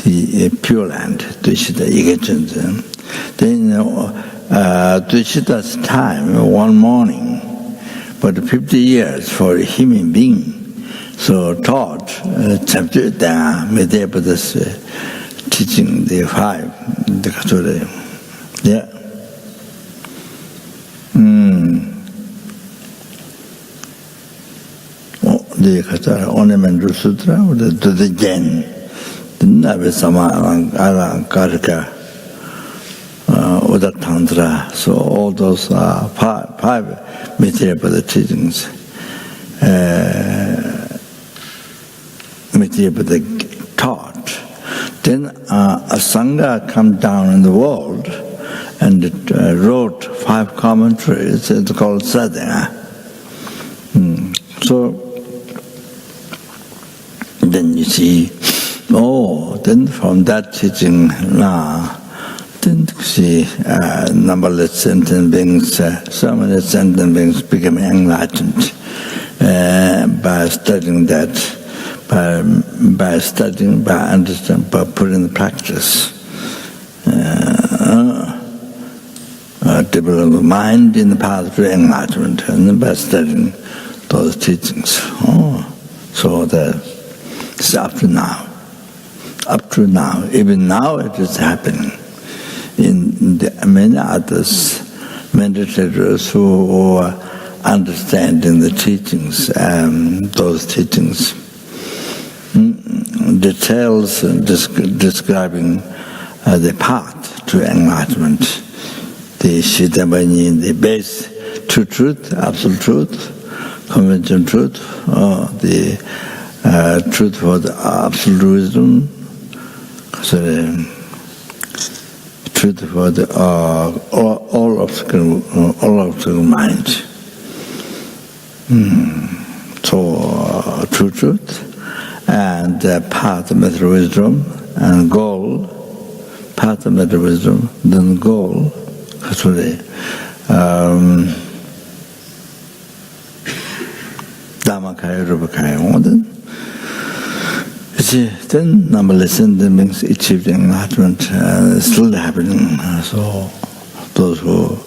the Pure Land, Tushita Ika Chinzin. Then Tushita's time, one morning, but 50 years for a human being. So taught chapter Metteva teaching the 5, the Katsure. Yeah. The Katsure Ornamental Sutra, the Jen, the Navisama Karika. Tantra, so all those are 5 Metteva teachings. Metteva taught. Then a Sangha come down in the world and wrote 5 commentaries. It's called Sadhana. So then you see, then from that teaching see numberless sentient beings, so many sentient beings become enlightened by studying that, by studying, by understanding, by putting in practice. Develop the mind in the path to enlightenment, and then by studying those teachings. So that it's up to now. Even now it is happening. In many others, meditators who are understanding the teachings, those teachings, details describing the path to enlightenment, the Shidamani, the base true truth, absolute truth, conventional truth, the truth for the absolute wisdom, truth for the all obstacle mind. So true truth and path of method wisdom and goal, path of method wisdom, then goal. Dhammakaya, Rupakaya, then. Then numberless sentient beings achieved enlightenment, still happening. So those who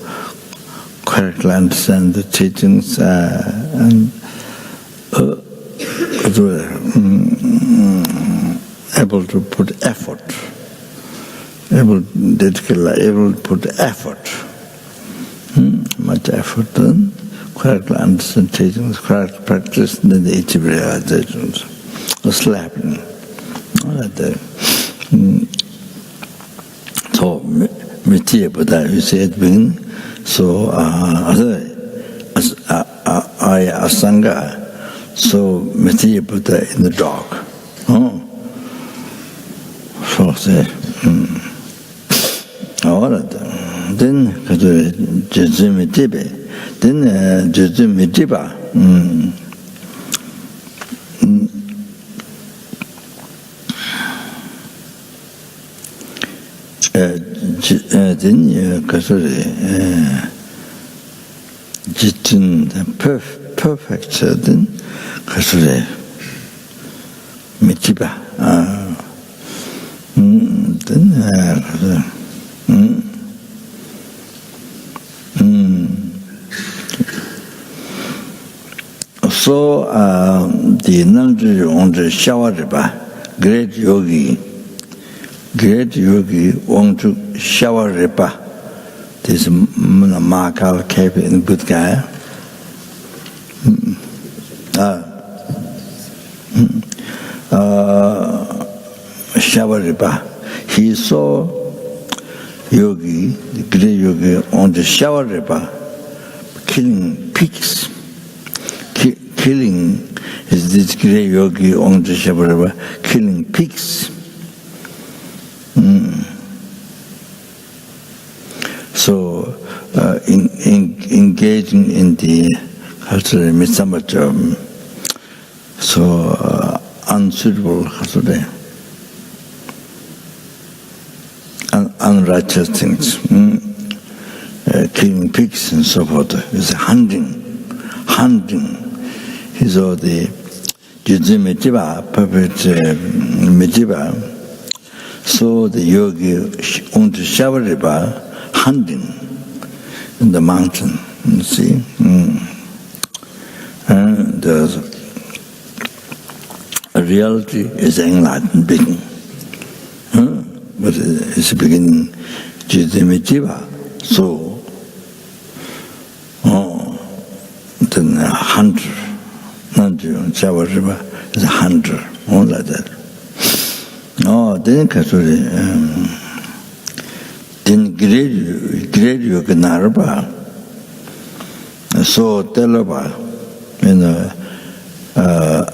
correctly understand the teachings and able to put effort, able to put effort, much effort, then correctly understand teachings, correctly practice, then they achieve realizations. Still happening. So, Metteva, you said, so I Maya Asanga, so Mithya Buddha in the dog. Oh. So say, all of them. Then Jizumi Tibe, then Jizumi Tiba. Then Kasuri Jitun perfect, then Kasuri Mitiba. Then so the Nangzhi on the Shawariba, great yogi on to Shawariba, this Makal Cape in Budgaya. Shawariba, he saw yogi, the great yogi on the Shawariba, killing pigs. Killing is this great yogi on the Shawariba, killing pigs. So, engaging in the cultural mitzvah, so unsuitable cultural, unrighteous things, killing pigs and so forth, is hunting. He saw the Jizumi Tiba, perfect Mitiba, saw the yogi on the Shawariba hunting in the mountain, you see. And the reality is enlightened being. But it's beginning Jizumi Tiba, so then a hunter, Shawariba is a hunter, all like that. Then Kasuri, then great yoga Naraba, so Telaba,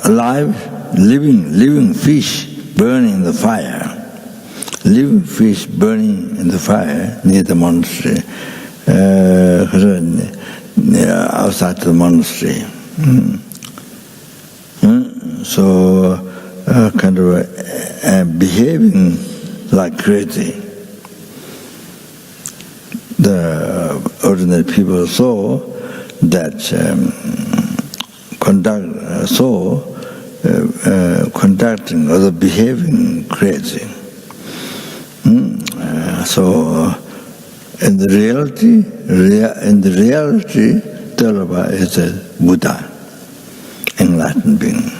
alive, living fish burning in the fire. Living fish burning in the fire near the monastery, outside the monastery. So, kind of behaving like crazy. The ordinary people saw that conducting or behaving crazy. So, in the reality, Telaba is a Buddha, enlightened being.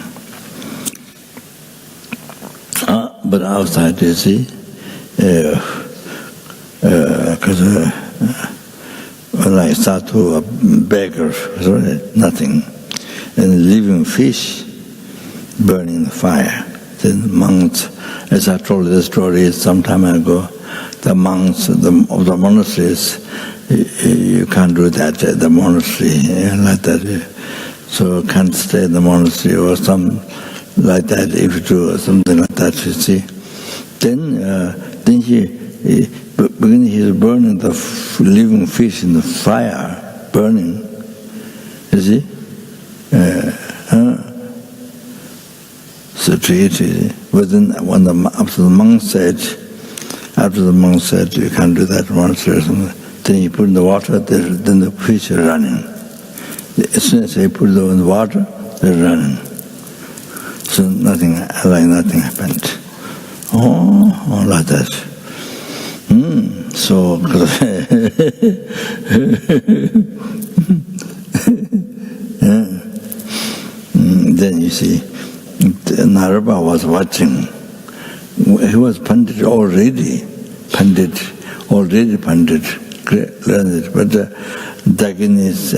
But outside, you see, because when I start to a beggar, nothing, and living fish burning in the fire. Then monks, as I told the story some time ago, the monks of the monasteries, you can't do that at the monastery, like that. So can't stay in the monastery or some like that. If you do something like that, you see, then he's burning the living fish in the fire, burning. You see, so to eat it. But then after the monk said, you can't do that monastery or something. Then you put in the water, then the fish are running. As soon as they put it in the water, they're running. So nothing happened. Oh, like that. So, then you see, Naraba was watching. He was Pandit already, learned, but Daginis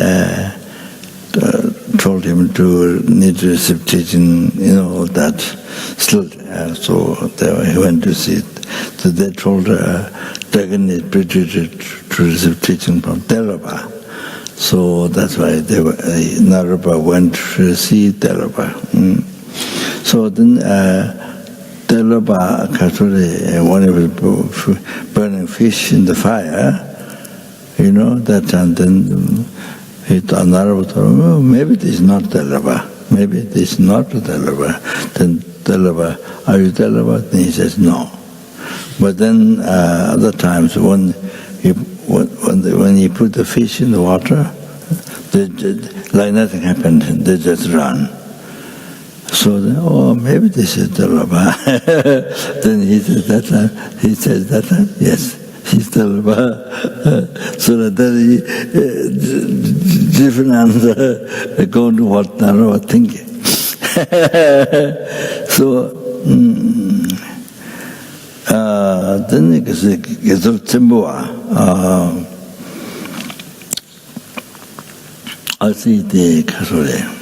told him to need to receive teaching, all that. Still, so he went to see it. So they told Daginis to receive teaching from Telaba. So that's why Naropa went to see Delapa. So then Delapa, when he was burning fish in the fire, that time then he thought, Naropa told him, maybe it is not Delapa. Maybe it is not Delapa. Then Delapa, are you Delapa? Then he says, no. But then other times when he put the fish in the water, like nothing happened. They just run. So then, maybe this is Delapa. Then he says that time, yes, he's Delapa. So that different answer according to what Nara was thinking. So then it gets Timbua. I see the Kasore.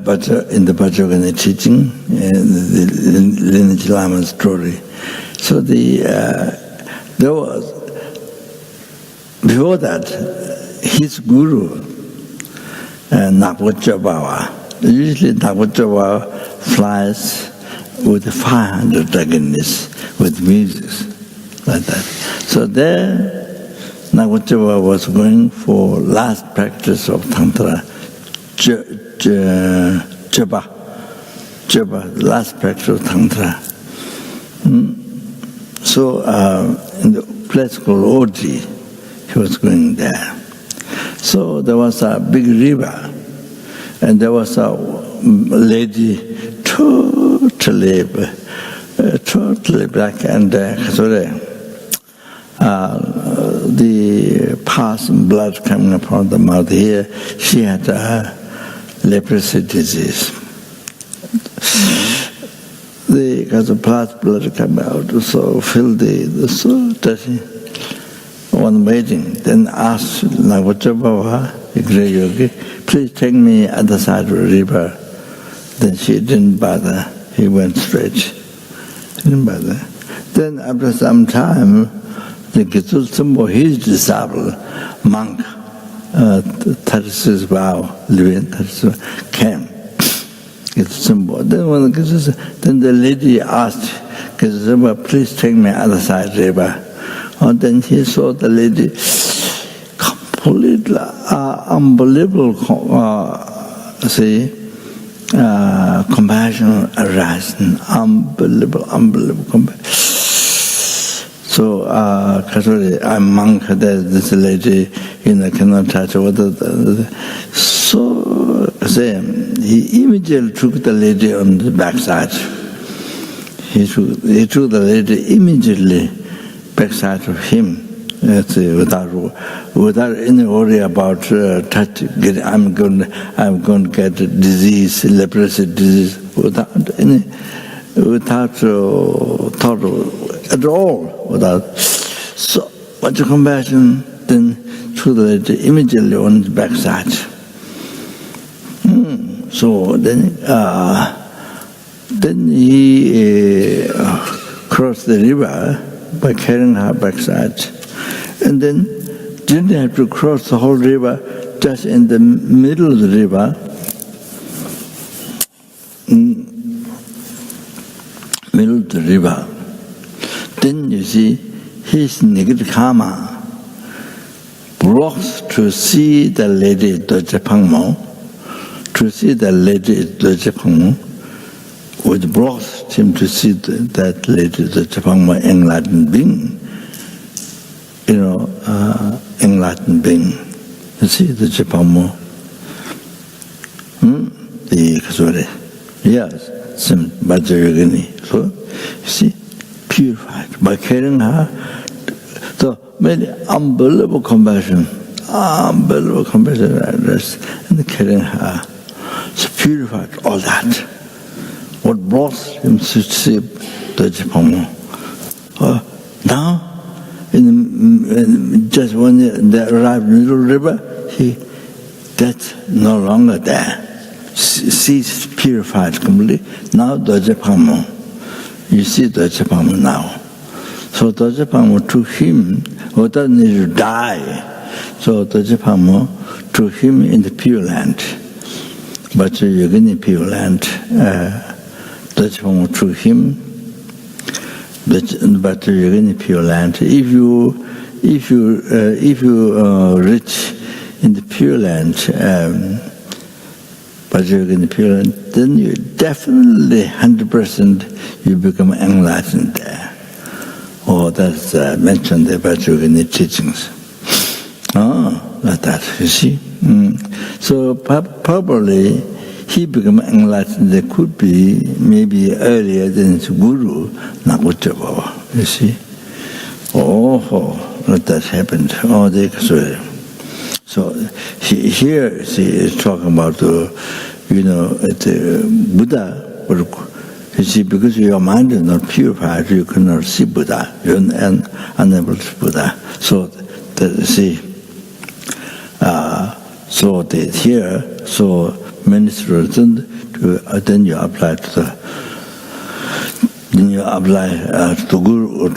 But in the Bajogana teaching, the lineage Lama story. So there was, before that, his guru, Napochabawa, usually Napochabawa flies with 500 dragonists with music, like that. So there, Napochabawa was going for last practice of Tantra, Jeba, last practice of Tantra. So in the place called Oji, he was going there. So there was a big river, and there was a lady totally black, and the pus and blood coming upon the mouth here. She had leprosy disease. Because the pus blood came out, so filthy, so dirty. One waiting, then asked Navachabawa, the great yogi, please take me other side of the river. Then she didn't bother. He went straight. Didn't bother. Then after some time, the Kitsul Tsimbo, his disciple, monk, 36 vow, living 36, came. Then when then the lady asked, please take me other side river. And then he saw the lady completely unbelievable compassion arising, unbelievable compassion. So I'm monk, this lady, cannot touch water. So he immediately took the lady on the backside. He took the lady immediately backside of him, without any worry about touch. I'm going to get a disease, leprosy disease, without thought at all, without so much compassion. Then threw the lady immediately on the backside. So then he crossed the river by carrying her backside, and then didn't have to cross the whole river, just in the middle of the river. Middle of the river. Then you see his negative karma blocks to see the lady Doje Pangmo, which blocks him to see that lady Doje Pangmo enlightened being, enlightened being. You see the Jepangmo, the Kasore, yes, some Bajayogini. So you see, purified by carrying her. So many unbelievable compassion, and carrying her. So purified all that. What brought him to see the Jepangmo? Now, just when they arrived in the little river, that's no longer there. Seas purified completely. Now the Jepangmo. You see the Jepangmo now. So So Doje Pangmo took him, or doesn't need to die. So Doje Pangmo took him in the Pure Land. But you're going to Pure Land. Doje Pangmo took him, but you're going to Pure Land. If you reach in the Pure Land, but you're in the Pure Land, then you definitely 100% you become enlightened there. Oh, that's mentioned there by Yogini teachings. Oh, like that, you see. So probably he became enlightened. There could be maybe earlier than his guru, Naguchabo, you see. Oh, that happened. Oh, so here she is talking about Buddha. You see, because your mind is not purified, you cannot see Buddha. You're unable to see Buddha. So here, so minister, then you apply to the. Then you apply to the guru,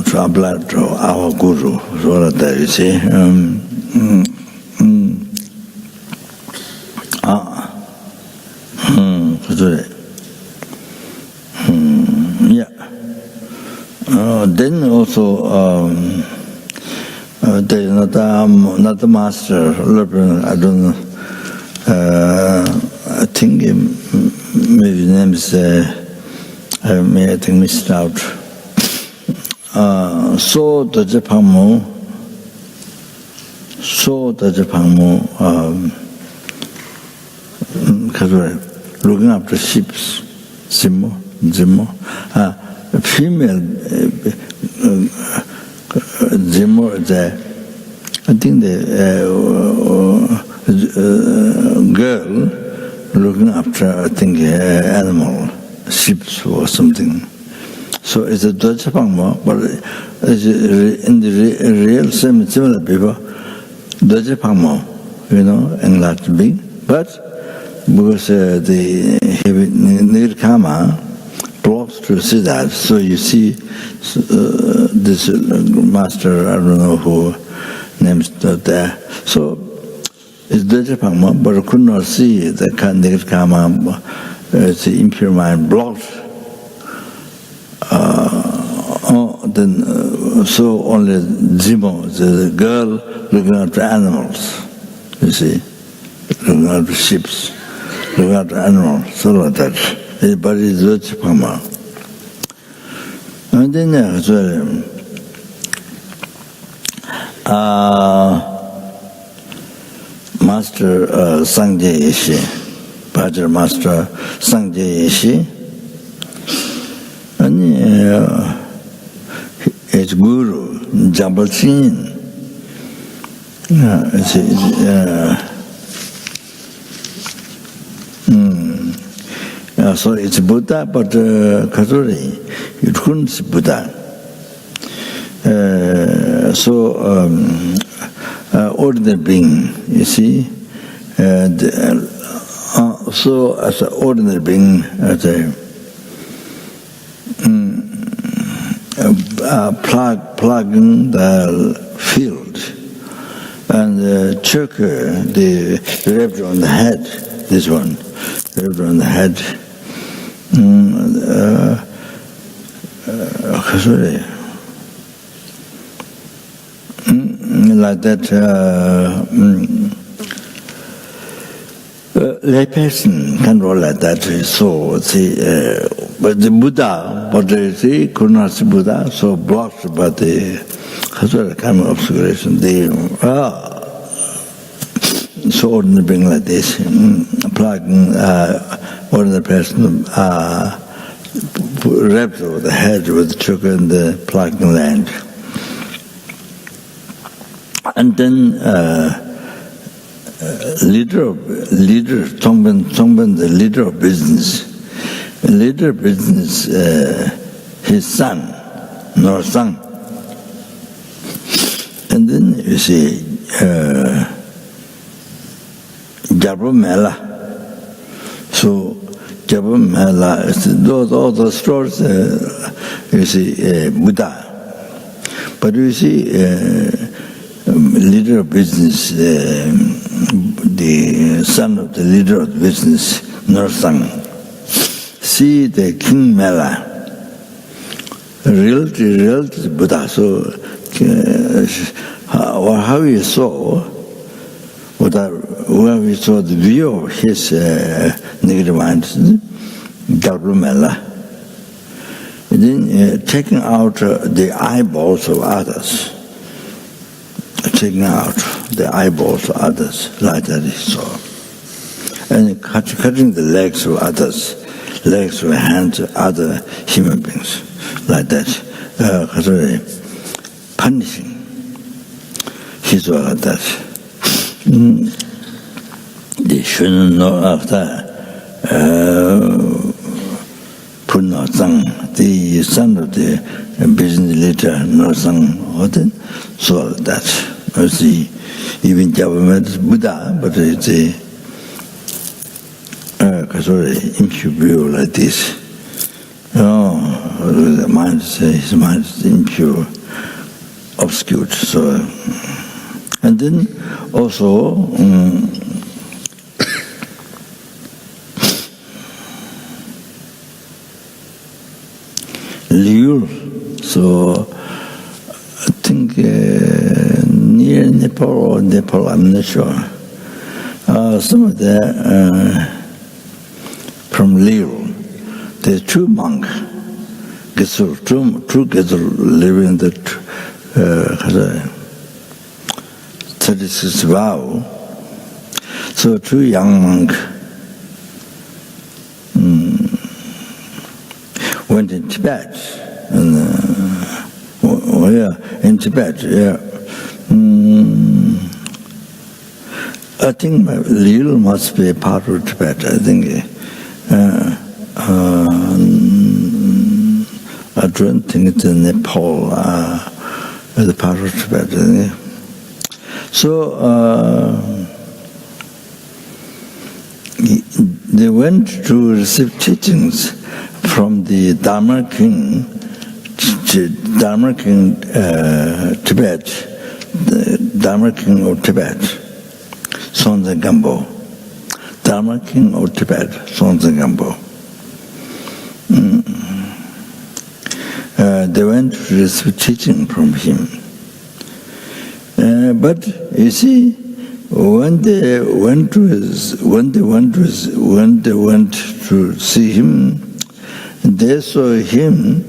to apply to our guru. So that you see. Yeah. Then also there is another master. I don't know. I think maybe his name is. I think missed out. So Doje Pangmo. Looking after sheep, Zimmo, female Zimmo, I think the girl looking after, I think, animal, sheep or something. So it's a Doje Pangmo, but in the real similar people, Doje Pangmo, enlarged being, but because the nirkama blocks to see that, so you see this master, I don't know who names there. So it's Doje Pangmo, but I could not see the nirkama, the impure mind blocked. Then so only Zimo, the girl looking after animals, you see, looking after sheep. Look at animals, so like that. But it's Doje Pangmo. And then Master Sangye Yeshi, Bhajar Master Sangye Yeshi, and his guru, Jambal Chin. So it's Buddha, but Kazuri, you couldn't see Buddha. Ordinary being, you see. So as an ordinary being, as plugging the field, and the choker, the wrapped on the head, this one, wrapped on the head. Like that, layperson can roll like that. So but the Buddha, but they could not see Buddha, so blocked by the kind of obscuration. So ordinary being like this, plugging ordinary person wrapped over the head with the choker and the plugging land. And then leader, Tongben, the leader of business. His son, Nor son. And then you see Jarbo Mela. So all those stories, you see, Buddha. But you see, leader of business, the son of the leader of business, Norsang, see the King Mela, real Buddha. So, how he saw, where we saw the view of his negative mind, Galbrumella, and then taking out the eyeballs of others, like that he saw, and cutting the legs of others, legs or hands of other human beings, like that, punishing. He saw like that. They shouldn't know after Punna Zhang, the son of the business leader, Norsang, saw that. See, even government is Buddha, but it's impure like this. The mind, his mind is impure, obscured. So, and then also, Liu, so I think near Nepal, I'm not sure. Some of the from Liu, the two monks, true Gesur living in the 36 vow. So two young monks went in Tibet, and in Tibet, I think Lil must be a part of Tibet. I think I don't think it's in Nepal as a part of Tibet. So they went to receive teachings from the Dharma King, Tibet, the Dharma King of Tibet, Sonzen Gampo. Dharma King of Tibet, Sonzen Gampo. They went to receive teaching from him. But you see, when they went to see him, they saw him,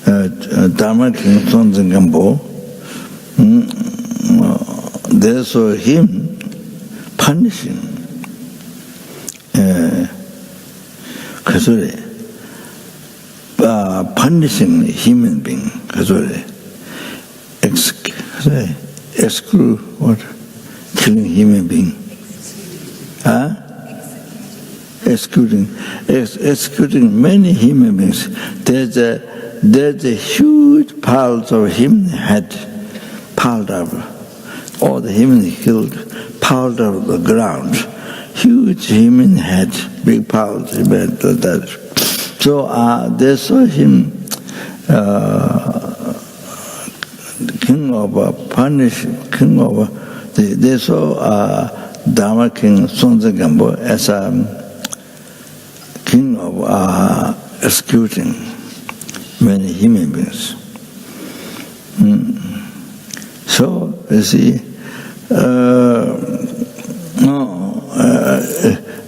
Dharma King Sonzen Gampo, they saw him punishing punishing human being, exclude what? Killing human being. Excluding many human beings. There's a huge piles of human head piled up. All the human killed piled up on the ground. Huge human head, big piles of head like that. So they saw him they saw Dharma King Sonzen Gampo as a king of executing many human beings. So, you see,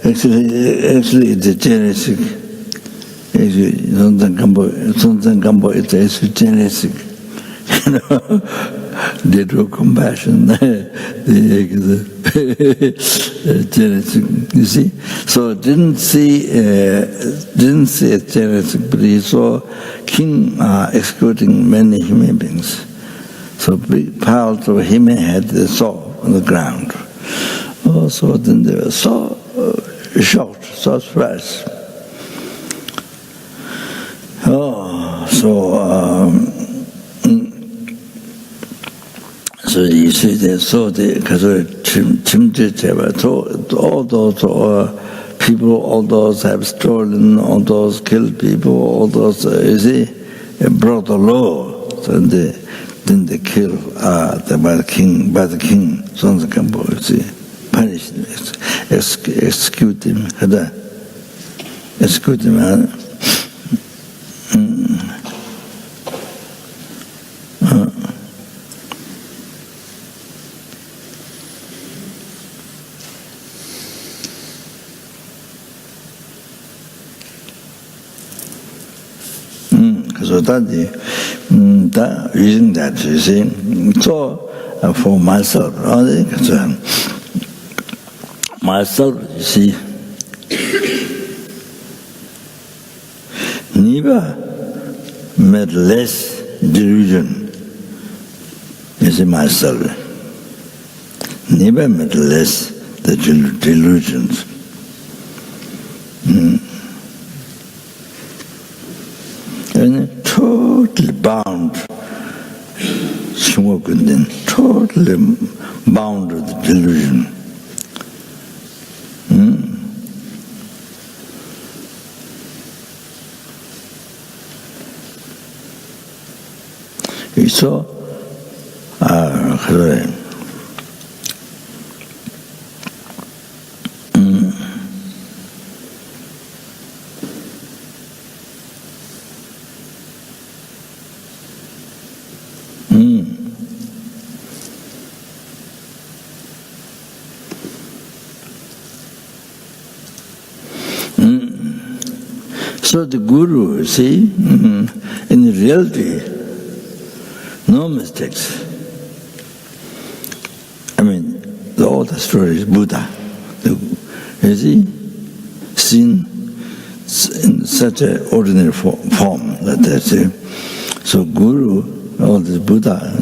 actually it's a genetic. Sonzen Gampo is a genetic. They draw compassion. Genetic, you see. So didn't see a genetic, but he saw king executing many human beings. So big piles of human head they saw on the ground. Oh, so then they were so shocked, so surprised. Oh, so you see, they saw the chimji, all those people, all those have stolen, all those killed people, all those, broke the law. So then they kill by the king, sons of Kampo, punish them, execute him, execute him. So that using that, you see, so for myself, you see, never met less delusion, you see, myself. Never met less the delusions. And totally bound, totally bound with the delusion. So, so the Guru, see, in reality, no mistakes. I mean, all the stories, Buddha, you see, seen in such an ordinary form that they say. So Guru, all this Buddha,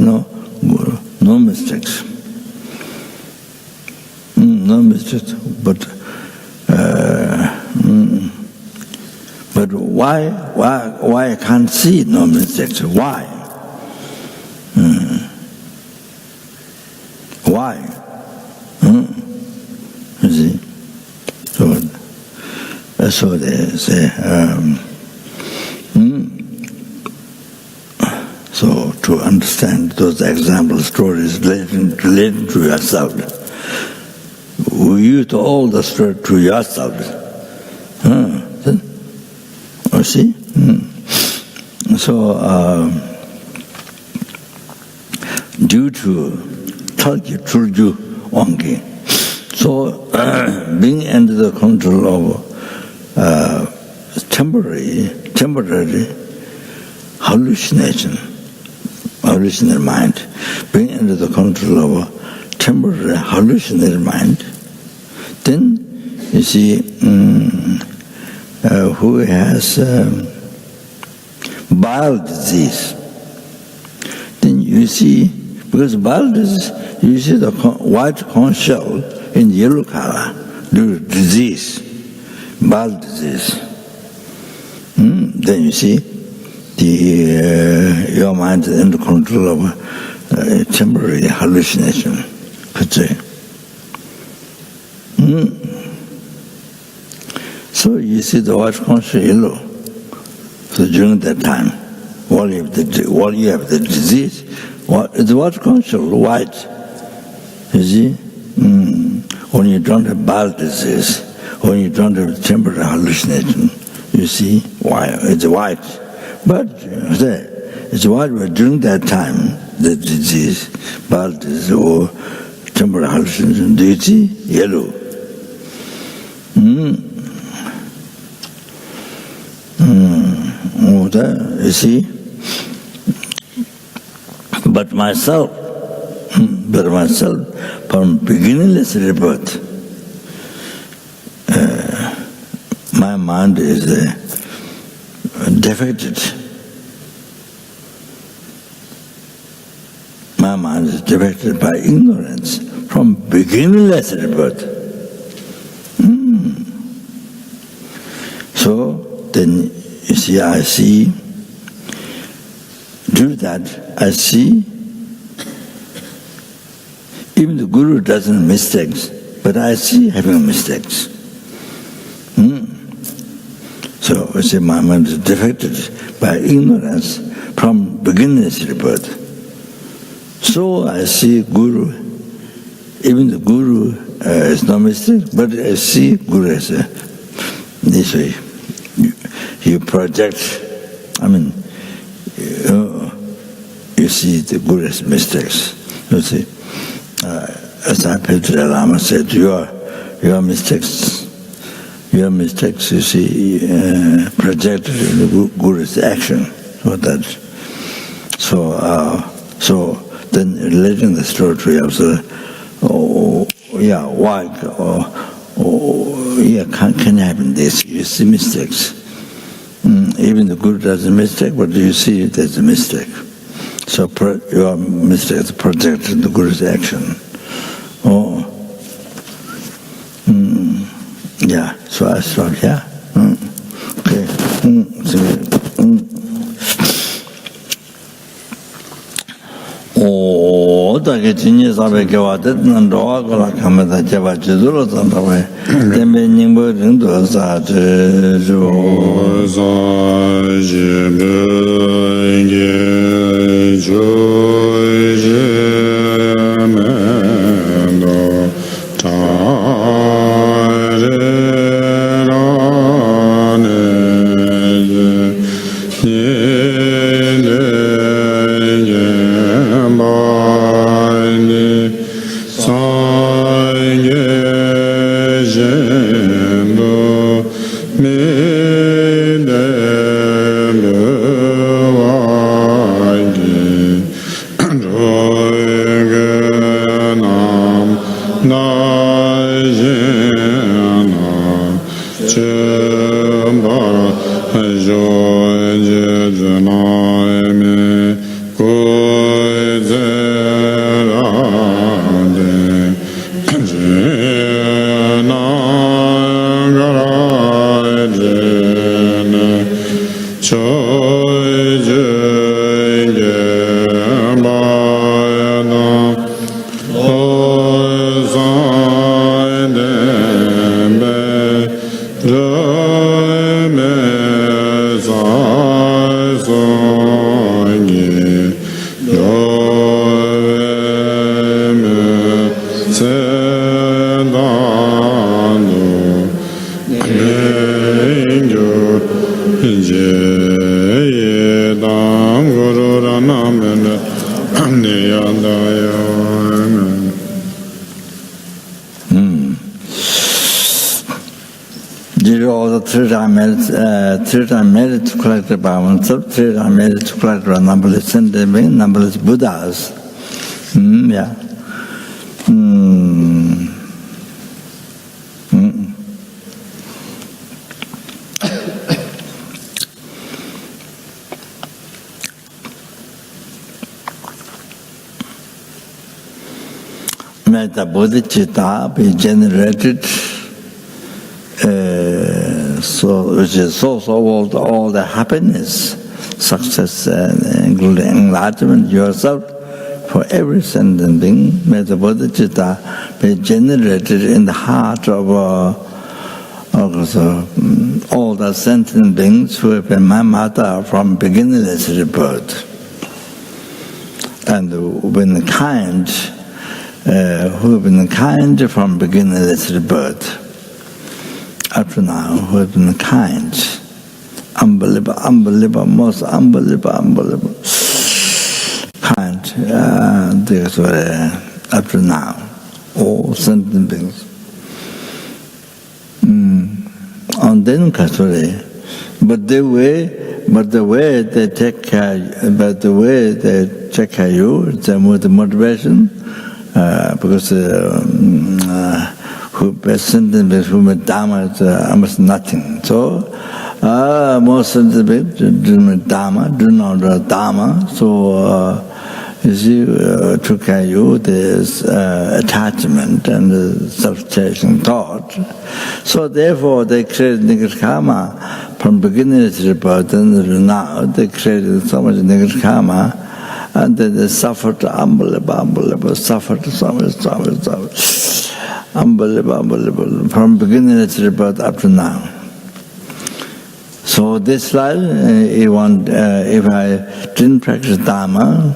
Guru, no mistakes. No mistakes, but why I can't see no mistakes? Why? Why? You see? So they say, so to understand those example stories relating to yourself, we use all the story to yourself. You see? So, due to Talki Chulju Ongi, so being under the control of temporary hallucinatory mind, being under the control of a temporary hallucinatory mind, then you see who has bile disease, then you see, because bile disease, you see the white corn shell in yellow color due to disease, bile disease. Then you see your mind is under control of temporary hallucination. So you see the white corn shell yellow. So during that time, while you have the disease, the white corn shell white. You see, when you don't have bile disease, when you don't have temporary hallucination, you see why it's white. But it's white. But during that time, the disease, bile disease or temporary hallucination, do you see yellow? You see, but myself, from beginningless rebirth, my mind is defected. My mind is defected by ignorance from beginningless rebirth. So then you see, I see. Do that, I see. Even the Guru doesn't mistakes, but I see having mistakes. So, my mind is defected by ignorance from beginner's rebirth. So I see Guru, even the Guru is no mistake, but I see Guru as this way. You project, you see the Guru's mistakes. You see, as I Petra Lama said, your mistakes, you see, projected in the Guru's action. So then relating the story to yourself, can happen this. You see mistakes. Even the Guru does a mistake, but you see there's a mistake. So your mistake is projected in the Guru's action. So I stop here. Okay. 오다게 진예사베 개와됐는 로아고라 카메다 제바 지도로 산다베 데메닝보 링도 사제조 사제베 조제메도 three times married to collect the Bhavansab, three times married to collect the numberless numberless Buddhas. Metta bodhicitta be generated, which is source of all the happiness, success, including enlightenment yourself, for every sentient being. May the bodhicitta be generated in the heart of all the sentient beings who have been my mother from beginningless rebirth, and who have been kind from beginningless rebirth. Up to now, who have been kind, unbelievable, most unbelievable, kind, up to now, all sentient beings. And then, but the way they take care, you, the motivation, because best sentence whom Dharma is almost nothing. So most sentence do Dharma, do not Dharma. So you see, to carry you, there's attachment and self-chasing thought. So therefore they create negative karma from beginning to rebirth, and now they created so much negative karma, and then they suffered unbelievable, suffered so much. Unbelievable, from beginning to rebirth up to now. So this life, if I didn't practice Dharma,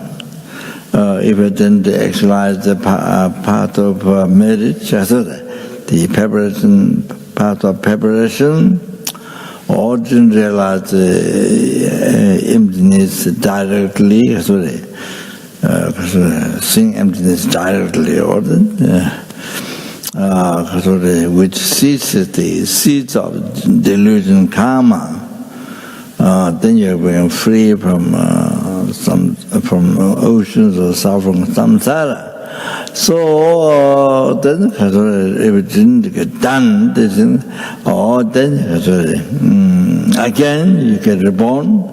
if I didn't actualize the path of marriage, the preparation, path of preparation, or didn't realize emptiness directly, seeing emptiness directly, or which seeds the seeds of delusion karma, then you're being free from oceans of suffering samsara. So then if it didn't get done, then again you get reborn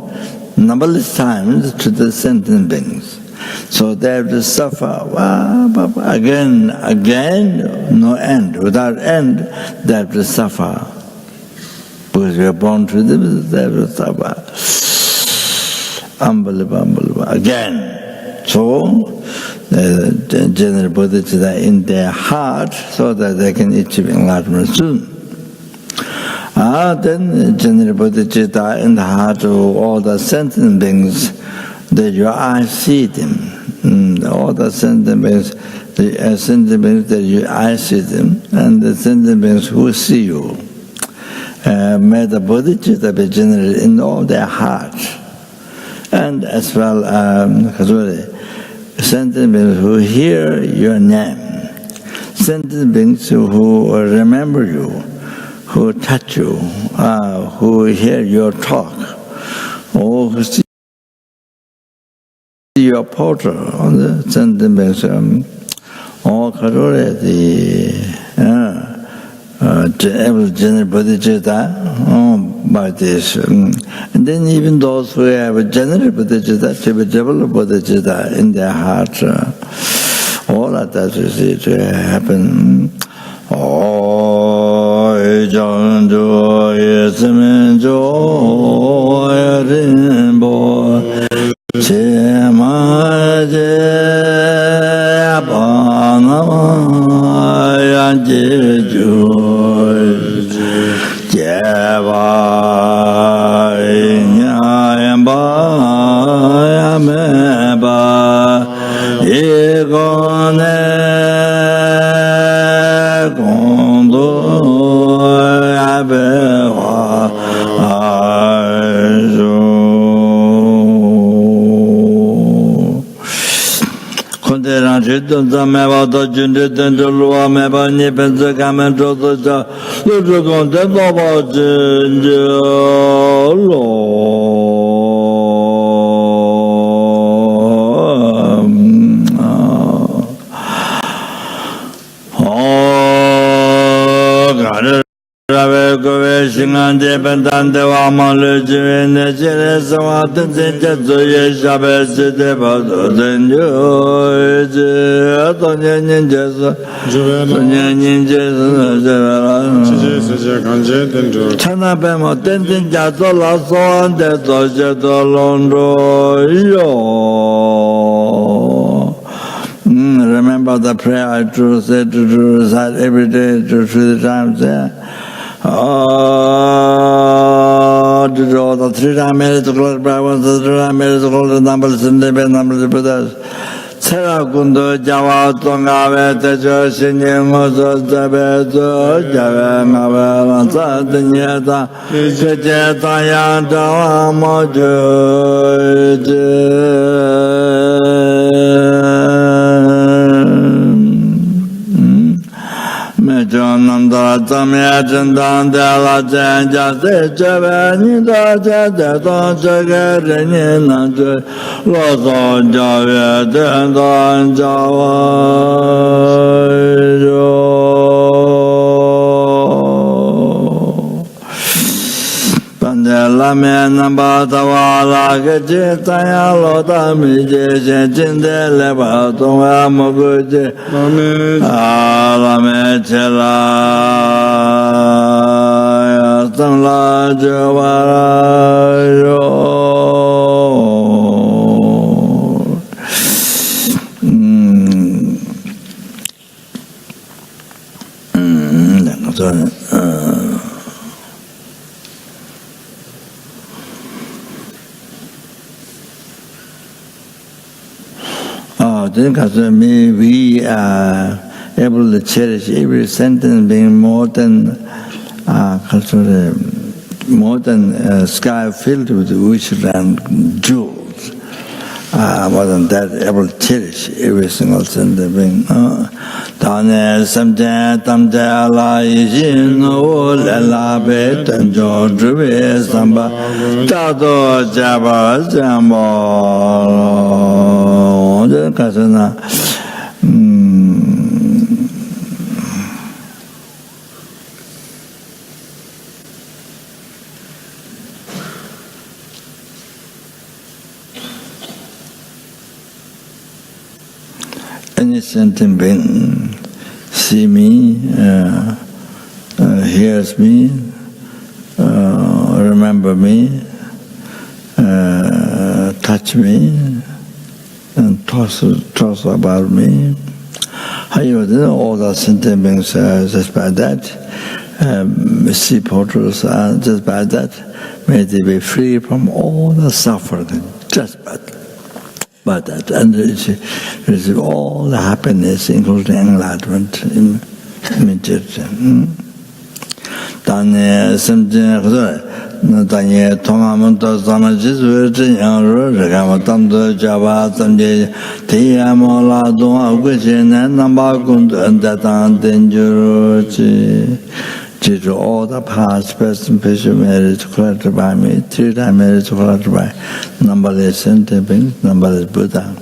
numberless times to the sentient beings. So they have to suffer again, no end. Without end, they have to suffer. Because we are born to them, they have to suffer. Unbelievable, again. So, the general bodhicitta in their heart, so that they can achieve enlightenment soon. Then general bodhicitta in the heart of all the sentient beings, that your eyes see them. All the sentient beings, that your eyes see them, and the sentient beings who see you. May the bodhicitta be generated in all their hearts. And as well, sentient beings who hear your name, sentient beings who remember you, who touch you, who hear your talk, or who see your portrait on the sentient beings, or general bodhicitta by this. And then even those who have a general bodhicitta, to be developed bodhicitta in their heart, all of that is to happen. Remember the prayer I said to recite every day, 2 3 times there. To do all the 3 times marriage to close Brahmans, the 3 times marriage to close the numbers in the bed, numbers of Buddhas. Serakundo Java Tonga Vetajo Sinyamoso Jabezo Javanga Lansa Dinyata Kajeta Yanta Mojo Mejonanda Tamya Jandan Dela Janja Javani Daja Don Jagarini Nanjo Lozo Javya Dendan Java Pandela Menamba Tawala Gajitaya Lota Mije Jindele Batonga Moguji Alame Chela Yastanla Javara we are able to cherish every sentence being more than sky filled with wishes and jewels. More than that, able to cherish every single sentence being. Tane samje tamje la yishin o la be tanjo druve samba tado jaba jambo kasana. Any sentient being see me, hears me, remember me, touch me, and talk about me. All the sentient beings just by that, see portals just by that, may they be free from all the suffering just by that. But that, and receive all the happiness, including enlightenment, immediately. Tanya Simjin Tanya Tomamunto Samaji Yang Ramatamdo Java Samje Tiamola Dua Wishin and Nambakund and Datan Dangerochi. All the past, present, future marriage collected by me, 3 times marriage collected by numberless sentient beings, numberless Buddha.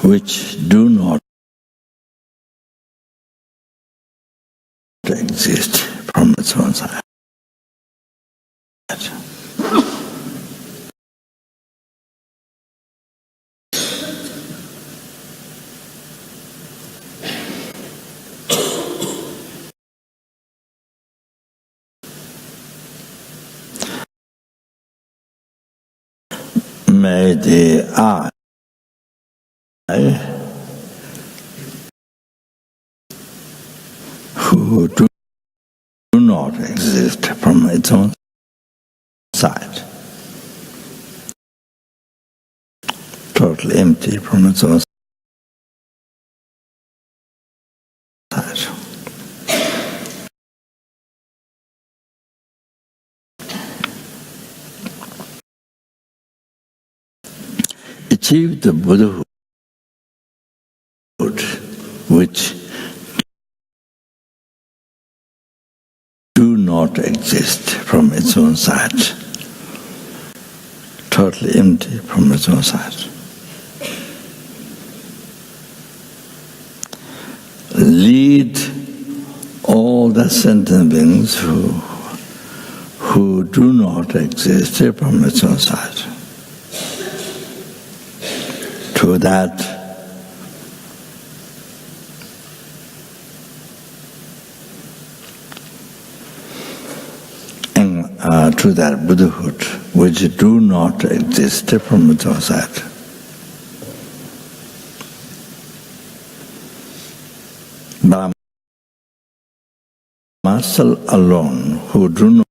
Which do not exist from its own side. May the I who do not exist from its own side, totally empty from its own side. Achieve the Buddhahood, which do not exist from its own side, totally empty from its own side. Lead all the sentient beings who do not exist from its own side to that to that Buddhahood which do not exist from its own side. But myself alone who do